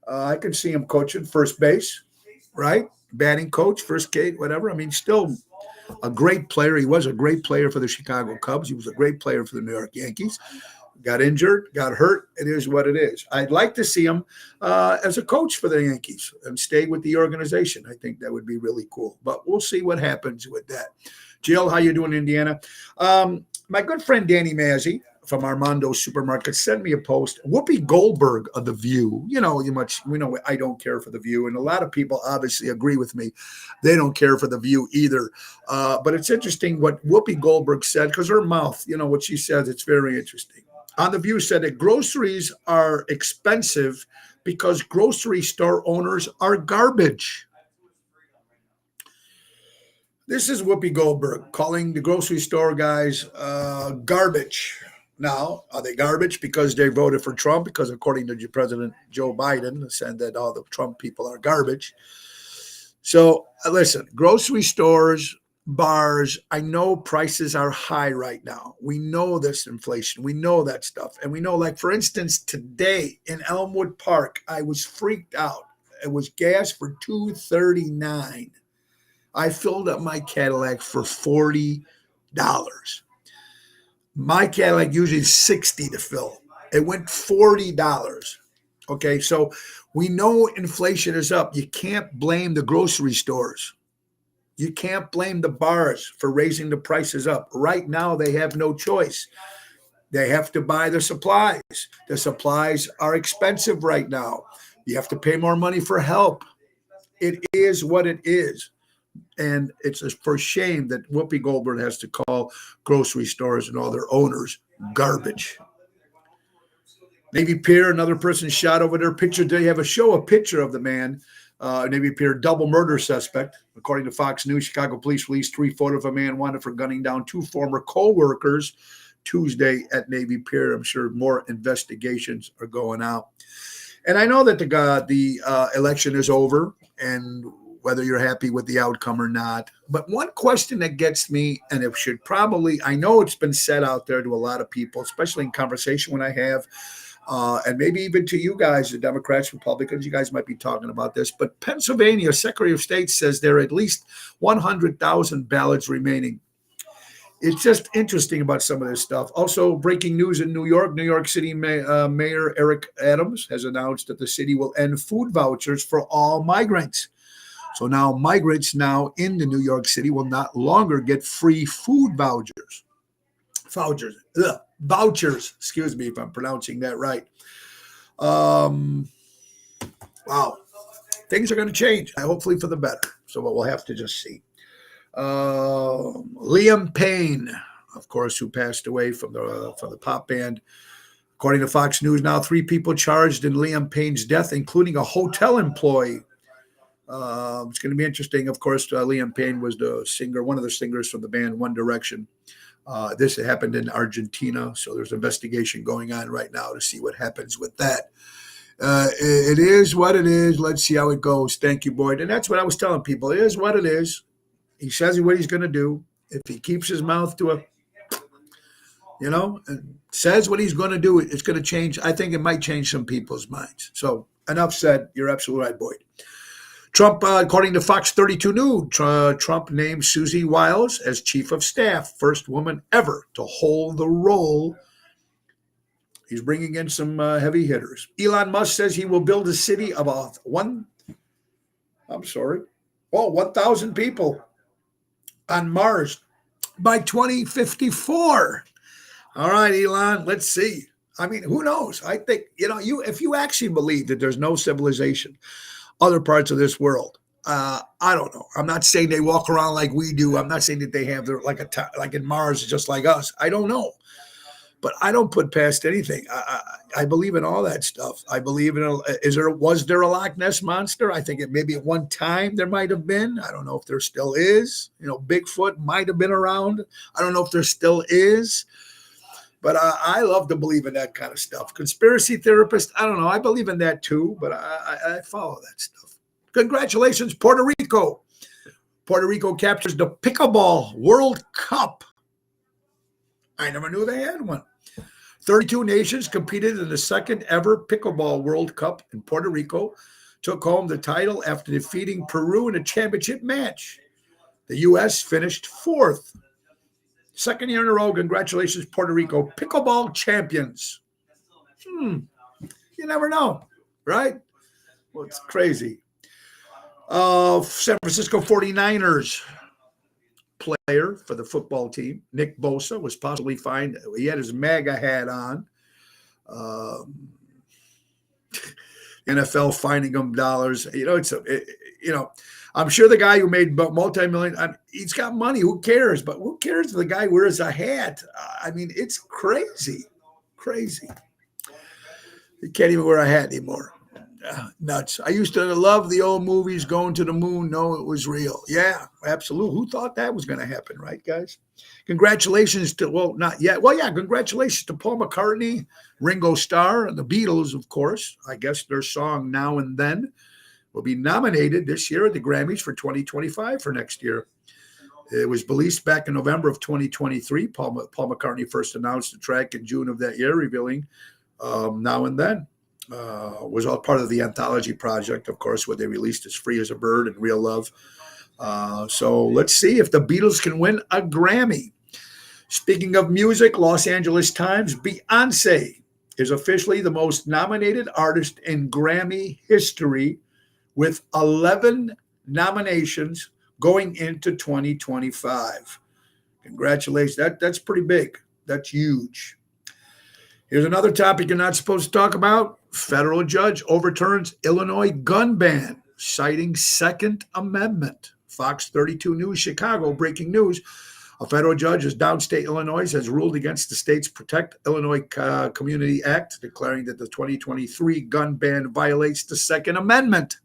I can see him coaching first base, right? Batting coach, first gate, whatever. I mean, still a great player. He was a great player for the Chicago Cubs. He was a great player for the New York Yankees. Got injured, got hurt. It is what it is. I'd like to see him as a coach for the Yankees and stay with the organization. I think that would be really cool. But we'll see what happens with that. Jill, how you doing, Indiana? My good friend Danny Mazzi from Armando Supermarket sent me a post. Whoopi Goldberg of The View. You know, we know I don't care for The View, and a lot of people obviously agree with me. They don't care for The View either. But it's interesting what Whoopi Goldberg said, because her mouth, you know, what she says, it's very interesting. On The View said that groceries are expensive because grocery store owners are garbage. This is Whoopi Goldberg calling the grocery store guys garbage. Now, are they garbage because they voted for Trump? Because according to President Joe Biden, said that all the Trump people are garbage. So listen, grocery stores, bars, I know prices are high right now. We know this inflation. We know that stuff. And we know, like, for instance, today in Elmwood Park, I was freaked out. It was gas for $2.39. I filled up my Cadillac for $40. My Cadillac usually is $60 to fill. It went $40. Okay, so we know inflation is up. You can't blame the grocery stores. You can't blame the bars for raising the prices up. Right now, they have no choice. They have to buy the supplies. The supplies are expensive right now. You have to pay more money for help. It is what it is. And it's for shame that Whoopi Goldberg has to call grocery stores and all their owners garbage. Navy Pier, another person shot over their picture. They have a picture of the man, Navy Pier, double murder suspect. According to Fox News, Chicago police released 3 photos of a man wanted for gunning down 2 former co-workers Tuesday at Navy Pier. I'm sure more investigations are going out. And I know that the election is over, and whether you're happy with the outcome or not. But one question that gets me, and it should probably, I know it's been said out there to a lot of people, especially in conversation when I have, and maybe even to you guys, the Democrats, Republicans, you guys might be talking about this, but Pennsylvania Secretary of State says there are at least 100,000 ballots remaining. It's just interesting about some of this stuff. Also, breaking news in New York City Mayor Eric Adams has announced that the city will end food vouchers for all migrants. So now migrants now in the New York City will not longer get free food vouchers. Vouchers, excuse me if I'm pronouncing that right. Wow. Things are going to change, hopefully for the better. So we'll have to just see. Liam Payne, of course, who passed away from the pop band. According to Fox News, now 3 people charged in Liam Payne's death, including a hotel employee. It's going to be interesting. Of course, Liam Payne was the singer, one of the singers from the band One Direction. This happened in Argentina, so there's an investigation going on right now to see what happens with that. It is what it is. Let's see how it goes. Thank you, Boyd. And that's what I was telling people. It is what it is. He says what he's going to do. If he keeps his mouth to and says what he's going to do, it's going to change. I think it might change some people's minds. So enough said. You're absolutely right, Boyd. Trump, according to Fox 32 News, Trump named Susie Wiles as chief of staff, first woman ever to hold the role. He's bringing in some heavy hitters. Elon Musk says he will build a city of 1,000 people on Mars by 2054. All right, Elon, let's see. I mean, who knows? I think, if you actually believe that there's no civilization, other parts of this world, I don't know. I'm not saying they walk around like we do. I'm not saying that they have their like in Mars, just like us. I don't know, but I don't put past anything. I believe in all that stuff. I believe in. Was there a Loch Ness monster? I think maybe at one time there might have been. I don't know if there still is. Bigfoot might have been around. I don't know if there still is. But I love to believe in that kind of stuff. Conspiracy therapist, I don't know. I believe in that too, but I follow that stuff. Congratulations, Puerto Rico. Puerto Rico captures the Pickleball World Cup. I never knew they had one. 32 nations competed in the second ever Pickleball World Cup in Puerto Rico, took home the title after defeating Peru in a championship match. The U.S. finished fourth. Second year in a row, congratulations, Puerto Rico, pickleball champions. You never know, right? Well, it's crazy. San Francisco 49ers player for the football team, Nick Bosa, was possibly fined. He had his MAGA hat on. NFL fining him dollars. I'm sure the guy who made multi-million, he's got money. Who cares? But who cares if the guy wears a hat? I mean, it's crazy. Crazy. You can't even wear a hat anymore. Nuts. I used to love the old movies, Going to the Moon. No, it was real. Yeah, absolutely. Who thought that was going to happen, right, guys? Congratulations to, well, not yet. Well, yeah, congratulations to Paul McCartney, Ringo Starr, and the Beatles, of course. I guess their song Now and Then will be nominated this year at the Grammys for 2025 for next year. It was released back in November of 2023. Paul McCartney first announced the track in June of that year, revealing Now and Then. Was all part of the anthology project, of course, where they released As Free as a Bird and Real Love. So let's see if the Beatles can win a Grammy. Speaking of music, Los Angeles Times, Beyonce is officially the most nominated artist in Grammy history with 11 nominations going into 2025. Congratulations. That's pretty big. That's huge. Here's another topic you're not supposed to talk about. Federal judge overturns Illinois gun ban, citing Second Amendment. Fox 32 News Chicago, breaking news. A federal judge in downstate Illinois has ruled against the state's Protect Illinois Community Act, declaring that the 2023 gun ban violates the Second Amendment.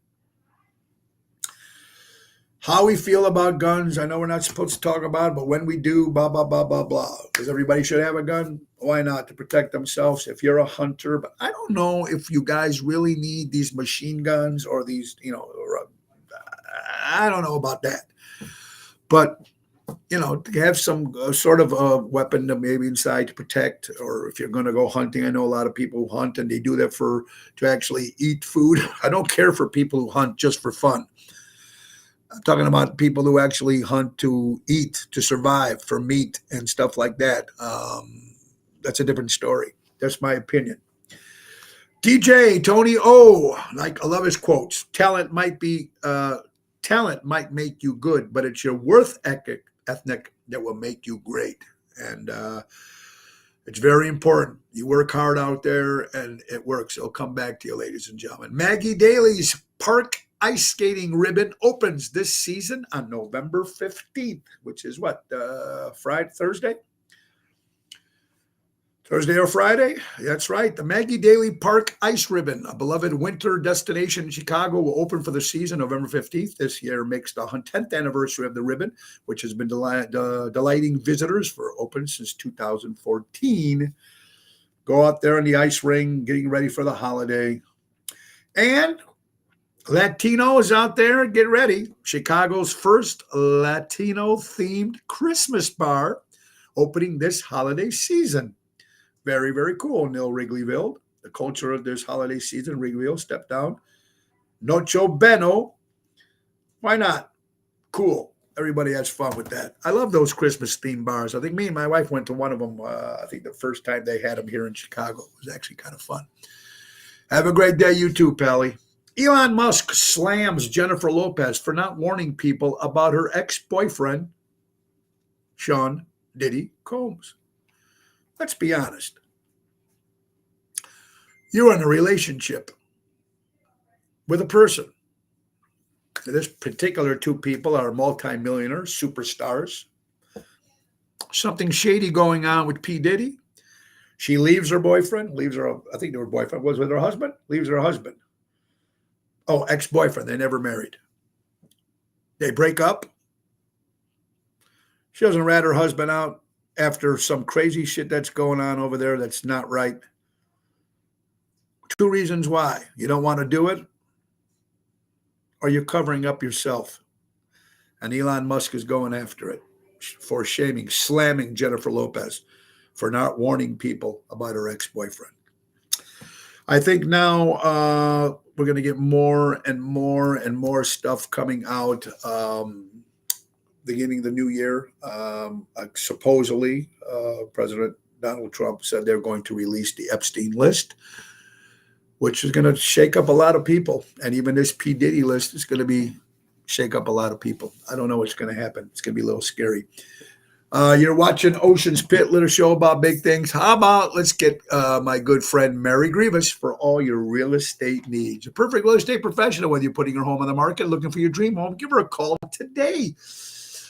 How we feel about guns, I know we're not supposed to talk about it, but when we do, blah, blah, blah, blah, blah. Because everybody should have a gun. Why not? To protect themselves if you're a hunter. But I don't know if you guys really need these machine guns or these, I don't know about that. But, to have some sort of a weapon to maybe inside to protect, or if you're going to go hunting. I know a lot of people who hunt and they do that to actually eat food. I don't care for people who hunt just for fun. I'm talking about people who actually hunt to eat, to survive, for meat and stuff like that. That's a different story. That's my opinion. DJ Tony O, I love his quotes. Talent might make you good, but it's your worth ethic that will make you great. And it's very important. You work hard out there, and it works. It'll come back to you, ladies and gentlemen. Maggie Daly's Park Ice Skating Ribbon opens this season on November 15th, which is what, Thursday? Thursday or Friday? That's right. The Maggie Daly Park Ice Ribbon, a beloved winter destination in Chicago, will open for the season November 15th. This year makes the 10th anniversary of the ribbon, which has been delighting visitors for open since 2014. Go out there in the ice ring, getting ready for the holiday. And Latino is out there. Get ready. Chicago's first Latino-themed Christmas bar opening this holiday season. Very, very cool. Neil Wrigleyville. The culture of this holiday season, Wrigleyville, step down. Nocho Beno. Why not? Cool. Everybody has fun with that. I love those Christmas-themed bars. I think me and my wife went to one of them. I think the first time they had them here in Chicago. It was actually kind of fun. Have a great day, you too, Pally. Elon Musk slams Jennifer Lopez for not warning people about her ex-boyfriend, Sean Diddy Combs. Let's be honest. You're in a relationship with a person. This particular two people are multimillionaires, superstars. Something shady going on with P. Diddy. She leaves her boyfriend, I think her boyfriend was with her husband, leaves her husband. Oh, ex-boyfriend. They never married. They break up. She doesn't rat her husband out after some crazy shit that's going on over there that's not right. Two reasons why. You don't want to do it, or you're covering up yourself. And Elon Musk is going after it for slamming Jennifer Lopez. for not warning people about her ex-boyfriend. I think now we're going to get more and more and more stuff coming out beginning of the new year. Supposedly, President Donald Trump said they're going to release the Epstein list, which is going to shake up a lot of people. And even this P. Diddy list is going to shake up a lot of people. I don't know what's going to happen. It's going to be a little scary. You're watching Ocean's Pit, little show about big things. How about let's get my good friend Mary Grievous for all your real estate needs. A perfect real estate professional, whether you're putting your home on the market, looking for your dream home, give her a call today.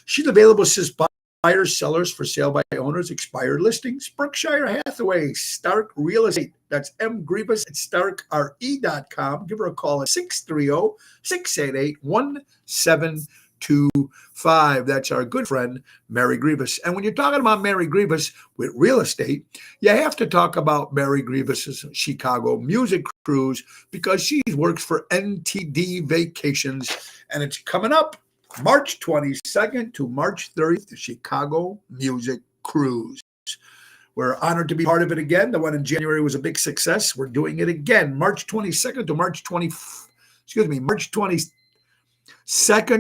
She's available to buyers, sellers, for sale by owners, expired listings. Berkshire Hathaway, Stark Real Estate. That's M. Grievous at starkre.com. Give her a call at 630-688-1725. That's our good friend, Mary Grievous. And when you're talking about Mary Grievous with real estate, you have to talk about Mary Grievous's Chicago Music Cruise because she works for NTD Vacations, and it's coming up March 22nd to March 30th, the Chicago Music Cruise. We're honored to be part of it again. The one in January was a big success. We're doing it again, March 22nd to March 22nd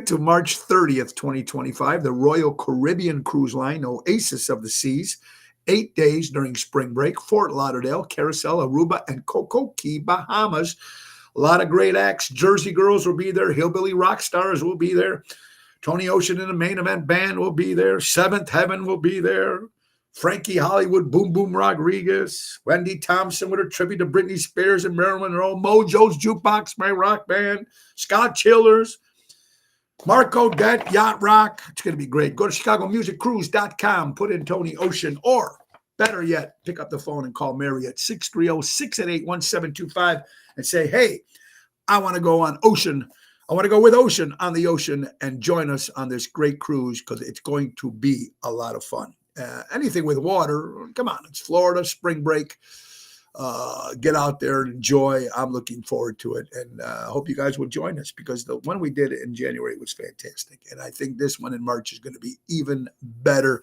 to March 30th, 2025. The Royal Caribbean Cruise Line, Oasis of the Seas, 8 days during spring break, Fort Lauderdale, Carousel, Aruba, and Coco Key, Bahamas. A lot of great acts. Jersey Girls will be there. Hillbilly Rock Stars will be there. Tony Ocean and the Main Event Band will be there. Seventh Heaven will be there. Frankie Hollywood, Boom Boom Rodriguez. Wendy Thompson with her tribute to Britney Spears and Marilyn Monroe. Mojo's Jukebox, my rock band. Scott Childers. Marco Det, Yacht Rock. It's going to be great. Go to ChicagoMusicCruise.com. Put in Tony Ocean, or better yet, pick up the phone and call Mary at 630-688-1725 and say, hey, I want to go on Ocean. I want to go with Ocean on the ocean and join us on this great cruise because it's going to be a lot of fun. Anything with water, come on, it's Florida, spring break. Get out there and enjoy. I'm looking forward to it, and I hope you guys will join us because the one we did in January was fantastic, and I think this one in March is going to be even better.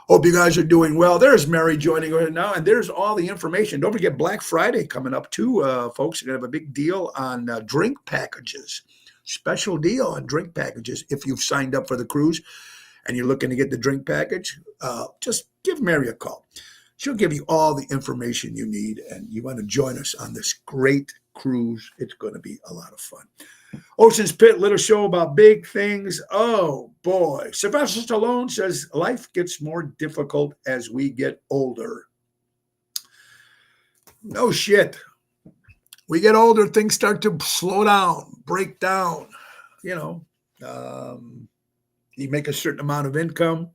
Hope you guys are doing well. There's Mary joining us now, and there's all the information. Don't forget Black Friday coming up too, folks. You're going to have a big deal on drink packages. Special deal on drink packages if you've signed up for the cruise and you're looking to get the drink package. Just give Mary a call. She'll give you all the information you need, and you want to join us on this great cruise. It's going to be a lot of fun. Ocean's Pit, little show about big things. Oh, boy. Sylvester Stallone says life gets more difficult as we get older. No shit. We get older, things start to slow down, break down. You make a certain amount of income.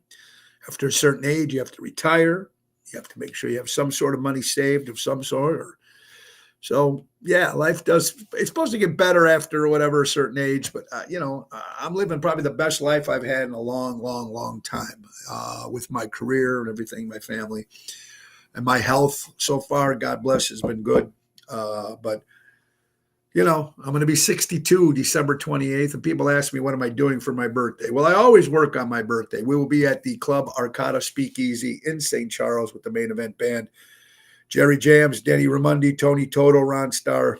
After a certain age, you have to retire. You have to make sure you have some sort of money saved of some sort. So, yeah, life it's supposed to get better after whatever a certain age. But, I'm living probably the best life I've had in a long, long, long time with my career and everything, my family. And my health so far, God bless, has been good. But, I'm going to be 62 December 28th. And people ask me, what am I doing for my birthday? Well, I always work on my birthday. We will be at the Club Arcada Speakeasy in St. Charles with the Main Event Band. Jerry Jams, Denny Ramundi, Tony Toto, Ron Starr.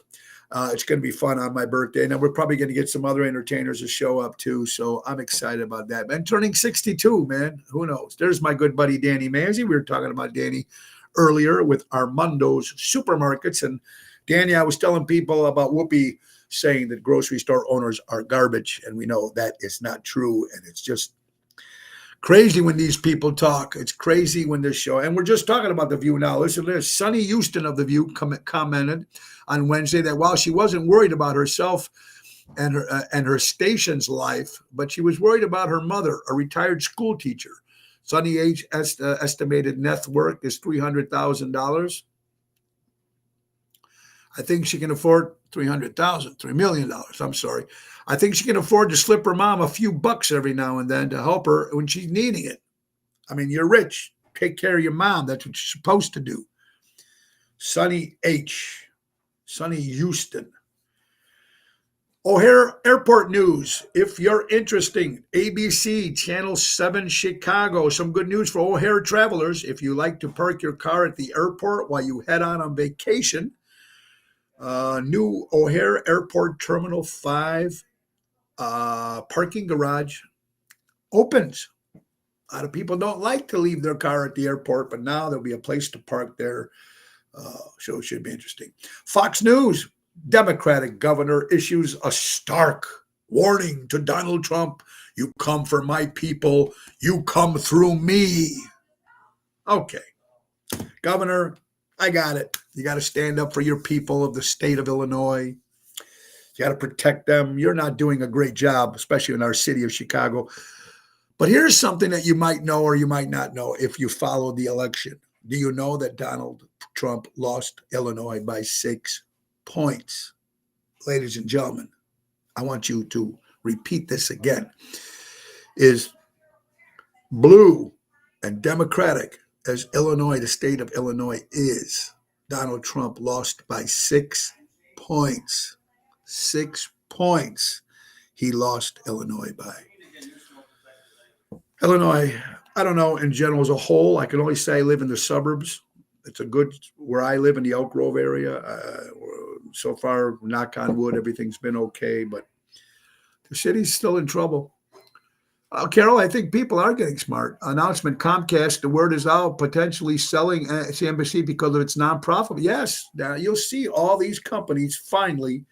It's going to be fun on my birthday. And we're probably going to get some other entertainers to show up too. So I'm excited about that. Man, turning 62, man. Who knows? There's my good buddy, Danny Manzi. We were talking about Danny earlier with Armando's Supermarkets. And Danny, I was telling people about Whoopi saying that grocery store owners are garbage. And we know that is not true. And it's just crazy when these people talk. It's crazy when this show, and we're just talking about The View now. Listen to this. Sunny Houston of The View commented on Wednesday that while she wasn't worried about herself and her station's life, but she was worried about her mother, a retired school teacher. Sunny H estimated net worth is $300,000. I think she can afford $3 million. I'm sorry. I think she can afford to slip her mom a few bucks every now and then to help her when she's needing it. I mean, you're rich. Take care of your mom. That's what you're supposed to do. Sunny Houston. O'Hare Airport news. If you're interested, ABC Channel 7 Chicago. Some good news for O'Hare travelers. If you like to park your car at the airport while you head on vacation, new O'Hare Airport Terminal 5 parking garage opens. A lot of people don't like to leave their car at the airport, but now there'll be a place to park there. So it should be interesting. Fox News. Democratic governor issues a stark warning to Donald Trump. You come for my people. You come through me. Okay. Governor, I got it. You got to stand up for your people of the state of Illinois. You got to protect them. You're not doing a great job, especially in our city of Chicago. But here's something that you might know or you might not know if you followed the election. Do you know that Donald Trump lost Illinois by 6 points? Ladies and gentlemen, I want you to repeat this again. Is blue and Democratic as Illinois, the state of Illinois is, Donald Trump lost by 6 points. 6 points he lost Illinois by. Illinois, I don't know, in general as a whole, I can only say I live in the suburbs. It's a good, where I live in the Elk Grove area. So far, knock on wood, everything's been okay, but the city's still in trouble. Carol, I think people are getting smart. Announcement, Comcast, the word is out, potentially selling CNBC because of its nonprofit. Yes, now you'll see all these companies finally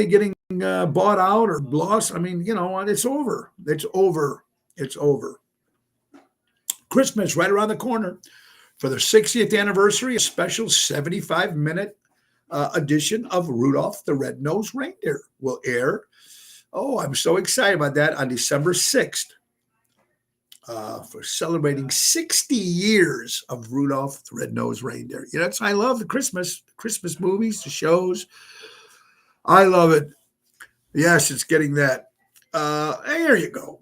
getting bought out or lost. I mean, you know, it's over. It's over. It's over. Christmas right around the corner. For the 60th anniversary, a special 75-minute edition of Rudolph the Red-Nosed Reindeer will air. Oh, I'm so excited about that on December 6th for celebrating 60 years of Rudolph the Red-Nosed Reindeer. You know, I love the Christmas movies, the shows. I love it. Yes, it's getting that. There you go.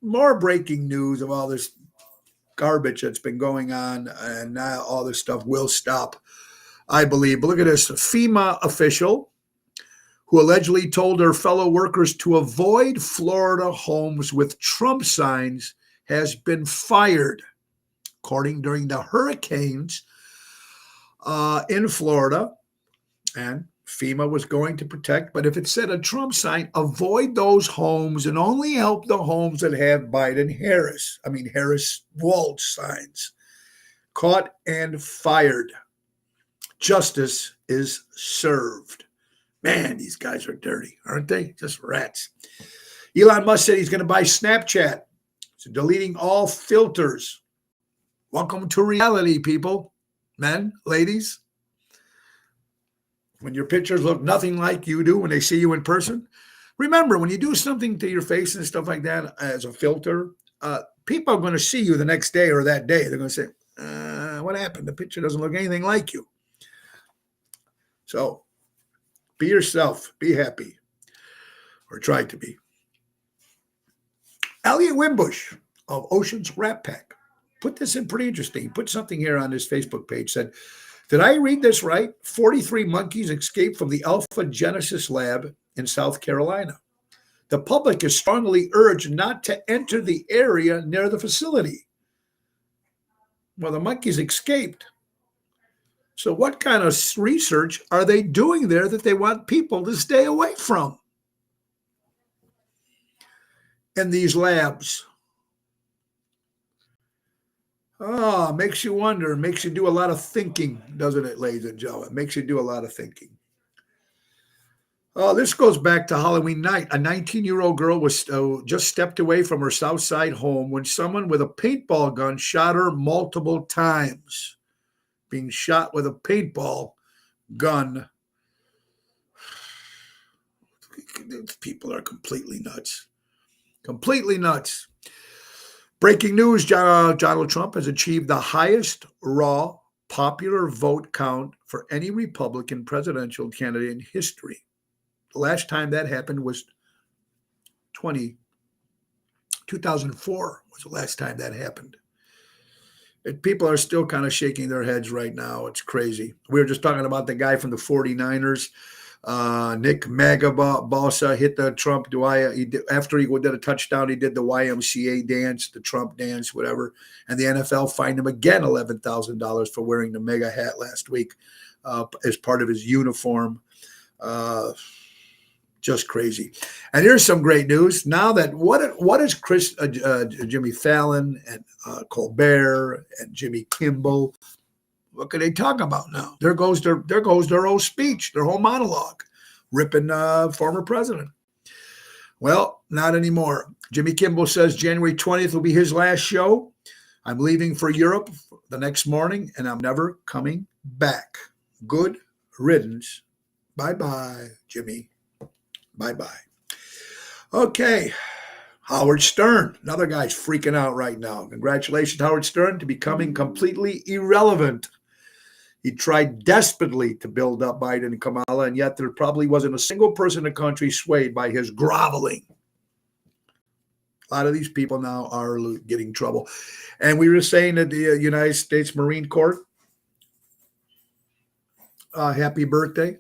More breaking news of all this garbage that's been going on, and now all this stuff will stop, I believe. But look at this. A FEMA official who allegedly told her fellow workers to avoid Florida homes with Trump signs has been fired. According during the hurricanes in Florida, and FEMA was going to protect, but if it said a Trump sign, avoid those homes and only help the homes that have Harris-Walsh signs. Caught and fired. Justice is served. Man, these guys are dirty, aren't they? Just rats. Elon Musk said he's going to buy Snapchat. So deleting all filters. Welcome to reality, people. Men, ladies. When your pictures look nothing like you do when they see you in person. Remember, when you do something to your face and stuff like that as a filter, people are going to see you the next day or that day. They're going to say, what happened? The picture doesn't look anything like you. So be yourself. Be happy. Or try to be. Elliot Wimbush of Oceans Rat Pack put this in pretty interesting. Put something here on his Facebook page. Said, did I read this right? 43 monkeys escaped from the Alpha Genesis lab in South Carolina. The public is strongly urged not to enter the area near the facility. Well, the monkeys escaped. So what kind of research are they doing there that they want people to stay away from in these labs? Oh, makes you wonder, makes you do a lot of thinking, doesn't it, ladies and gentlemen? Makes you do a lot of thinking. Oh, this goes back to Halloween night. A 19-year-old girl was just stepped away from her South Side home when someone with a paintball gun shot her multiple times. Being shot with a paintball gun. People are completely nuts. Completely nuts. Breaking news, Donald Trump has achieved the highest raw popular vote count for any Republican presidential candidate in history. The last time that happened was 2004 was the last time that happened. People are still kind of shaking their heads right now. It's crazy. We were just talking about the guy from the 49ers. Nick Magabosa hit the Trump. After he did a touchdown, he did the YMCA dance, the Trump dance, whatever. And the NFL fined him again $11,000 for wearing the mega hat last week as part of his uniform. Just crazy. And here's some great news. Now that what is Jimmy Fallon and Colbert and Jimmy Kimmel? What can they talk about now? There goes their whole speech, their whole monologue, ripping former president. Well, not anymore. Jimmy Kimmel says January 20th will be his last show. I'm leaving for Europe the next morning, and I'm never coming back. Good riddance. Bye-bye, Jimmy. Bye-bye. Okay. Howard Stern. Another guy's freaking out right now. Congratulations, Howard Stern, to becoming completely irrelevant. He tried desperately to build up Biden and Kamala, and yet there probably wasn't a single person in the country swayed by his groveling. A lot of these people now are getting trouble. And we were saying that the United States Marine Corps, happy birthday.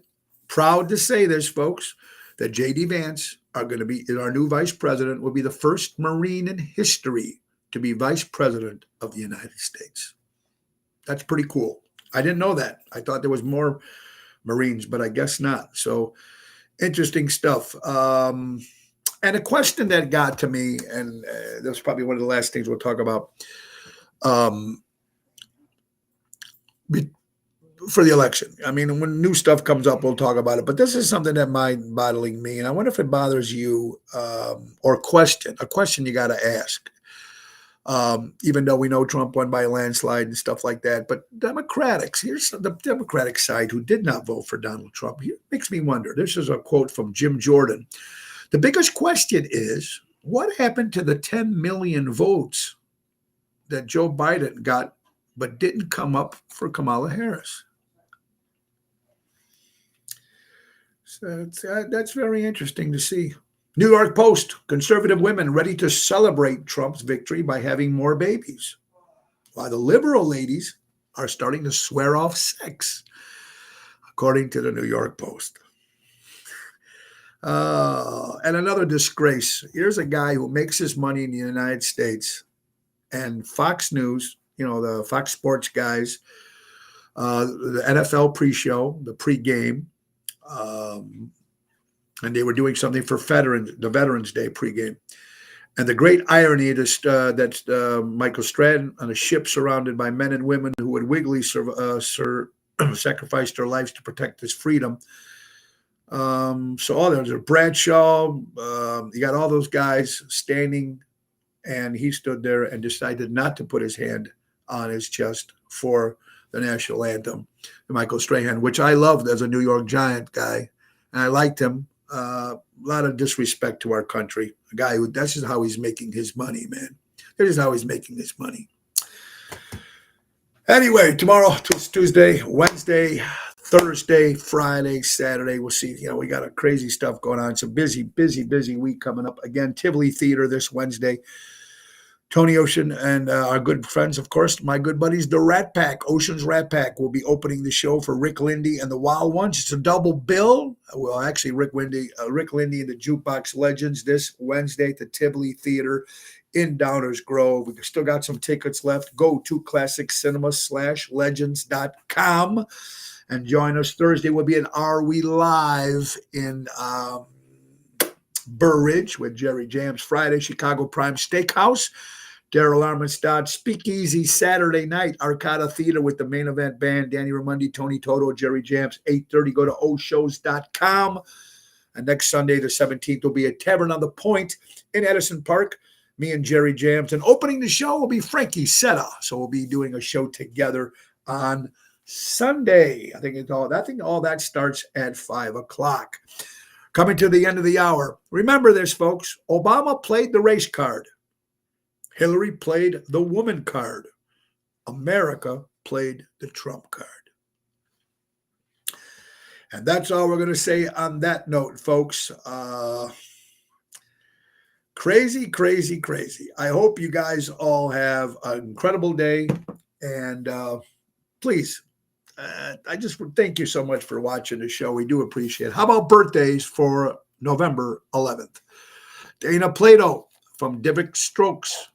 Proud to say this, folks, that J.D. Vance are going to be, our new vice president, will be the first Marine in history to be vice president of the United States. That's pretty cool. I didn't know that. I thought there was more Marines, but I guess not. So interesting stuff. And a question that got to me, and that's probably one of the last things we'll talk about for the election. I mean, when new stuff comes up, we'll talk about it. But this is something that might bothering me, and I wonder if it bothers you, or a question you got to ask. Even though we know Trump won by a landslide and stuff like that. But here's the Democratic side who did not vote for Donald Trump. It makes me wonder. This is a quote from Jim Jordan. The biggest question is, what happened to the 10 million votes that Joe Biden got but didn't come up for Kamala Harris? So that's very interesting to see. New York Post, conservative women ready to celebrate Trump's victory by having more babies, while the liberal ladies are starting to swear off sex, according to the New York Post. And another disgrace. Here's a guy who makes his money in the United States, and Fox News, the Fox Sports guys, the NFL pre-show, the pre-game, and they were doing something for the Veterans Day pregame. And the great irony is that Michael Stratton on a ship surrounded by men and women who would sacrifice their lives to protect his freedom. So all there's Bradshaw, you got all those guys standing, and he stood there and decided not to put his hand on his chest for the national anthem, Michael Strahan, which I loved as a New York Giant guy, and I liked him. A lot of disrespect to our country. A guy who, that's just how he's making his money, man. That is how he's making his money. Anyway, tomorrow, Tuesday, Wednesday, Thursday, Friday, Saturday. We'll see. We got a crazy stuff going on. It's a busy week coming up. Again, Tivoli Theater this Wednesday. Tony Ocean and our good friends, of course, my good buddies, the Rat Pack, Ocean's Rat Pack, will be opening the show for Rick Lindy and the Wild Ones. It's a double bill. Well, actually, Rick Lindy and the Jukebox Legends this Wednesday at the Tivoli Theater in Downers Grove. We've still got some tickets left. Go to classiccinema/legends.com and join us. Thursday will be an Are We Live in Burr Ridge with Jerry Jams. Friday, Chicago Prime Steakhouse. Daryl Armistad, Speakeasy, Saturday night, Arcada Theater with the main event band, Danny Ramundi, Tony Toto, Jerry Jams, 8:30. Go to oshows.com. And next Sunday, the 17th, will be at Tavern on the Point in Edison Park. Me and Jerry Jams. And opening the show will be Frankie Setta. So we'll be doing a show together on Sunday. I think all that starts at 5 o'clock. Coming to the end of the hour. Remember this, folks. Obama played the race card. Hillary played the woman card. America played the Trump card. And that's all we're going to say on that note, folks. Crazy. I hope you guys all have an incredible day. And please I just thank you so much for watching the show. We do appreciate it. How about birthdays for November 11th? Dana Plato from Divic Strokes,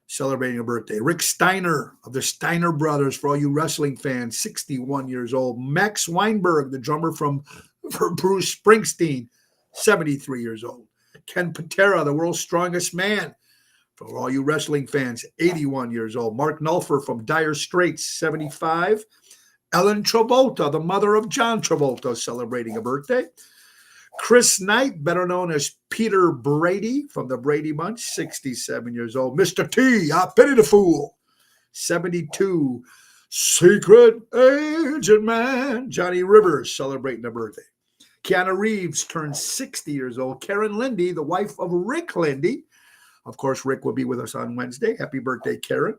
celebrating a birthday. Rick Steiner of the Steiner Brothers, for all you wrestling fans, 61 years old. Max Weinberg, the drummer for Bruce Springsteen, 73 years old. Ken Patera, the world's strongest man, for all you wrestling fans, 81 years old. Mark Knopfler from Dire Straits, 75. Ellen Travolta, the mother of John Travolta, celebrating a birthday. Chris Knight, better known as Peter Brady from the Brady Bunch, 67 years old. Mr. T, I pity the fool, 72. Secret Agent Man, Johnny Rivers, celebrating a birthday. Keanu Reeves turned 60 years old. Karen Lindy, the wife of Rick Lindy. Of course, Rick will be with us on Wednesday. Happy birthday, Karen.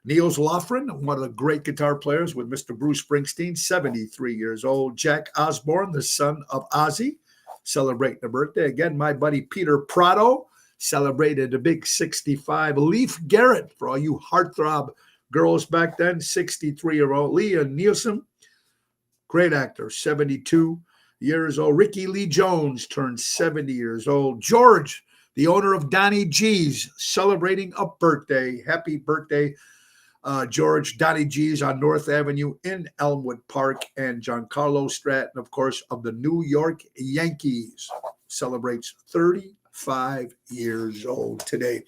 Niels Lofgren, one of the great guitar players with Mr. Bruce Springsteen, 73 years old. Jack Osborne, the son of Ozzy, celebrating a birthday. Again, my buddy Peter Prado celebrated a big 65. Leif Garrett, for all you heartthrob girls back then, 63-year-old. Leah Nielsen, great actor, 72 years old. Ricky Lee Jones turned 70 years old. George, the owner of Donnie G's, celebrating a birthday. Happy birthday, George. Donnie G's on North Avenue in Elmwood Park. And Giancarlo Stratton, of course, of the New York Yankees, celebrates 35 years old today.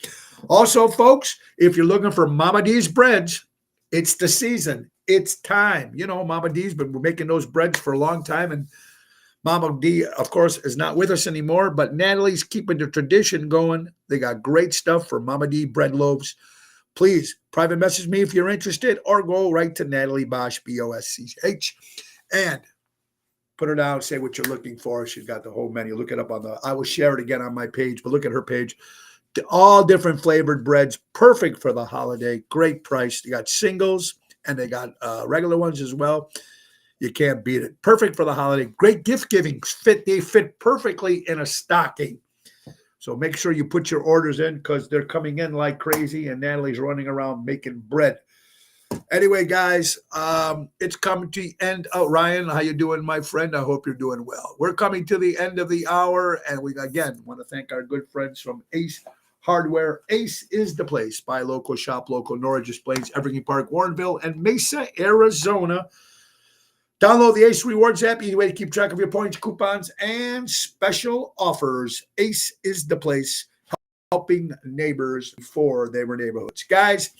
Also, folks, if you're looking for Mama D's breads, it's the season. It's time. You know, Mama D's been making those breads for a long time, and Mama D, of course, is not with us anymore, but Natalie's keeping the tradition going. They got great stuff for Mama D bread loaves. Please private message me if you're interested, or go right to Natalie Bosch, Bosch, and put her down, say what you're looking for. She's got the whole menu. Look it up I will share it again on my page, but look at her page. All different flavored breads, perfect for the holiday. Great price. They got singles, and they got regular ones as well. You can't beat it. Perfect for the holiday. Great gift giving. They fit perfectly in a stocking. So make sure you put your orders in, because they're coming in like crazy, and Natalie's running around making bread. Anyway, guys, it's coming to the end. Oh, Ryan, how you doing, my friend? I hope you're doing well. We're coming to the end of the hour, and we, again, want to thank our good friends from Ace Hardware. Ace is the place. Buy local, shop local. Norris Plains, Evergreen Park, Warrenville, and Mesa, Arizona. Download the Ace Rewards app, easy way to keep track of your points, coupons, and special offers. Ace is the place, helping neighbors before they were neighborhoods. Guys,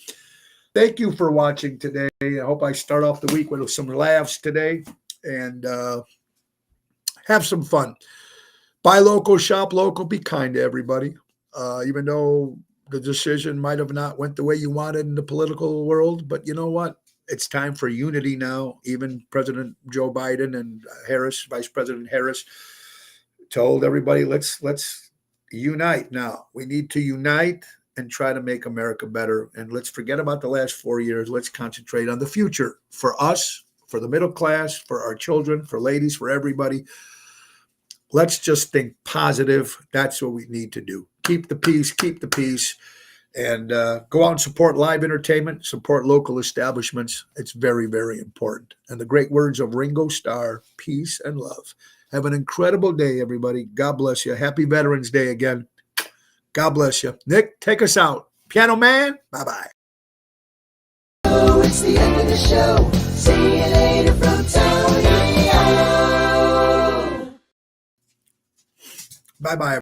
thank you for watching today. I hope I start off the week with some laughs today and have some fun. Buy local, shop local, be kind to everybody. Even though the decision might have not went the way you wanted in the political world, but you know what? It's time for unity now. Even President Joe Biden and Vice President Harris told everybody, let's unite now. We need to unite and try to make America better. And let's forget about the last 4 years. Let's concentrate on the future for us, for the middle class, for our children, for ladies, for everybody. Let's just think positive. That's what we need to do. Keep the peace. And go out and support live entertainment, support local establishments. It's very, very important. And the great words of Ringo Starr, peace and love. Have an incredible day, everybody. God bless you. Happy Veterans Day again. God bless you. Nick, take us out. Piano Man, bye-bye. Oh, it's the end of the show. See you later from Tony. Bye-bye.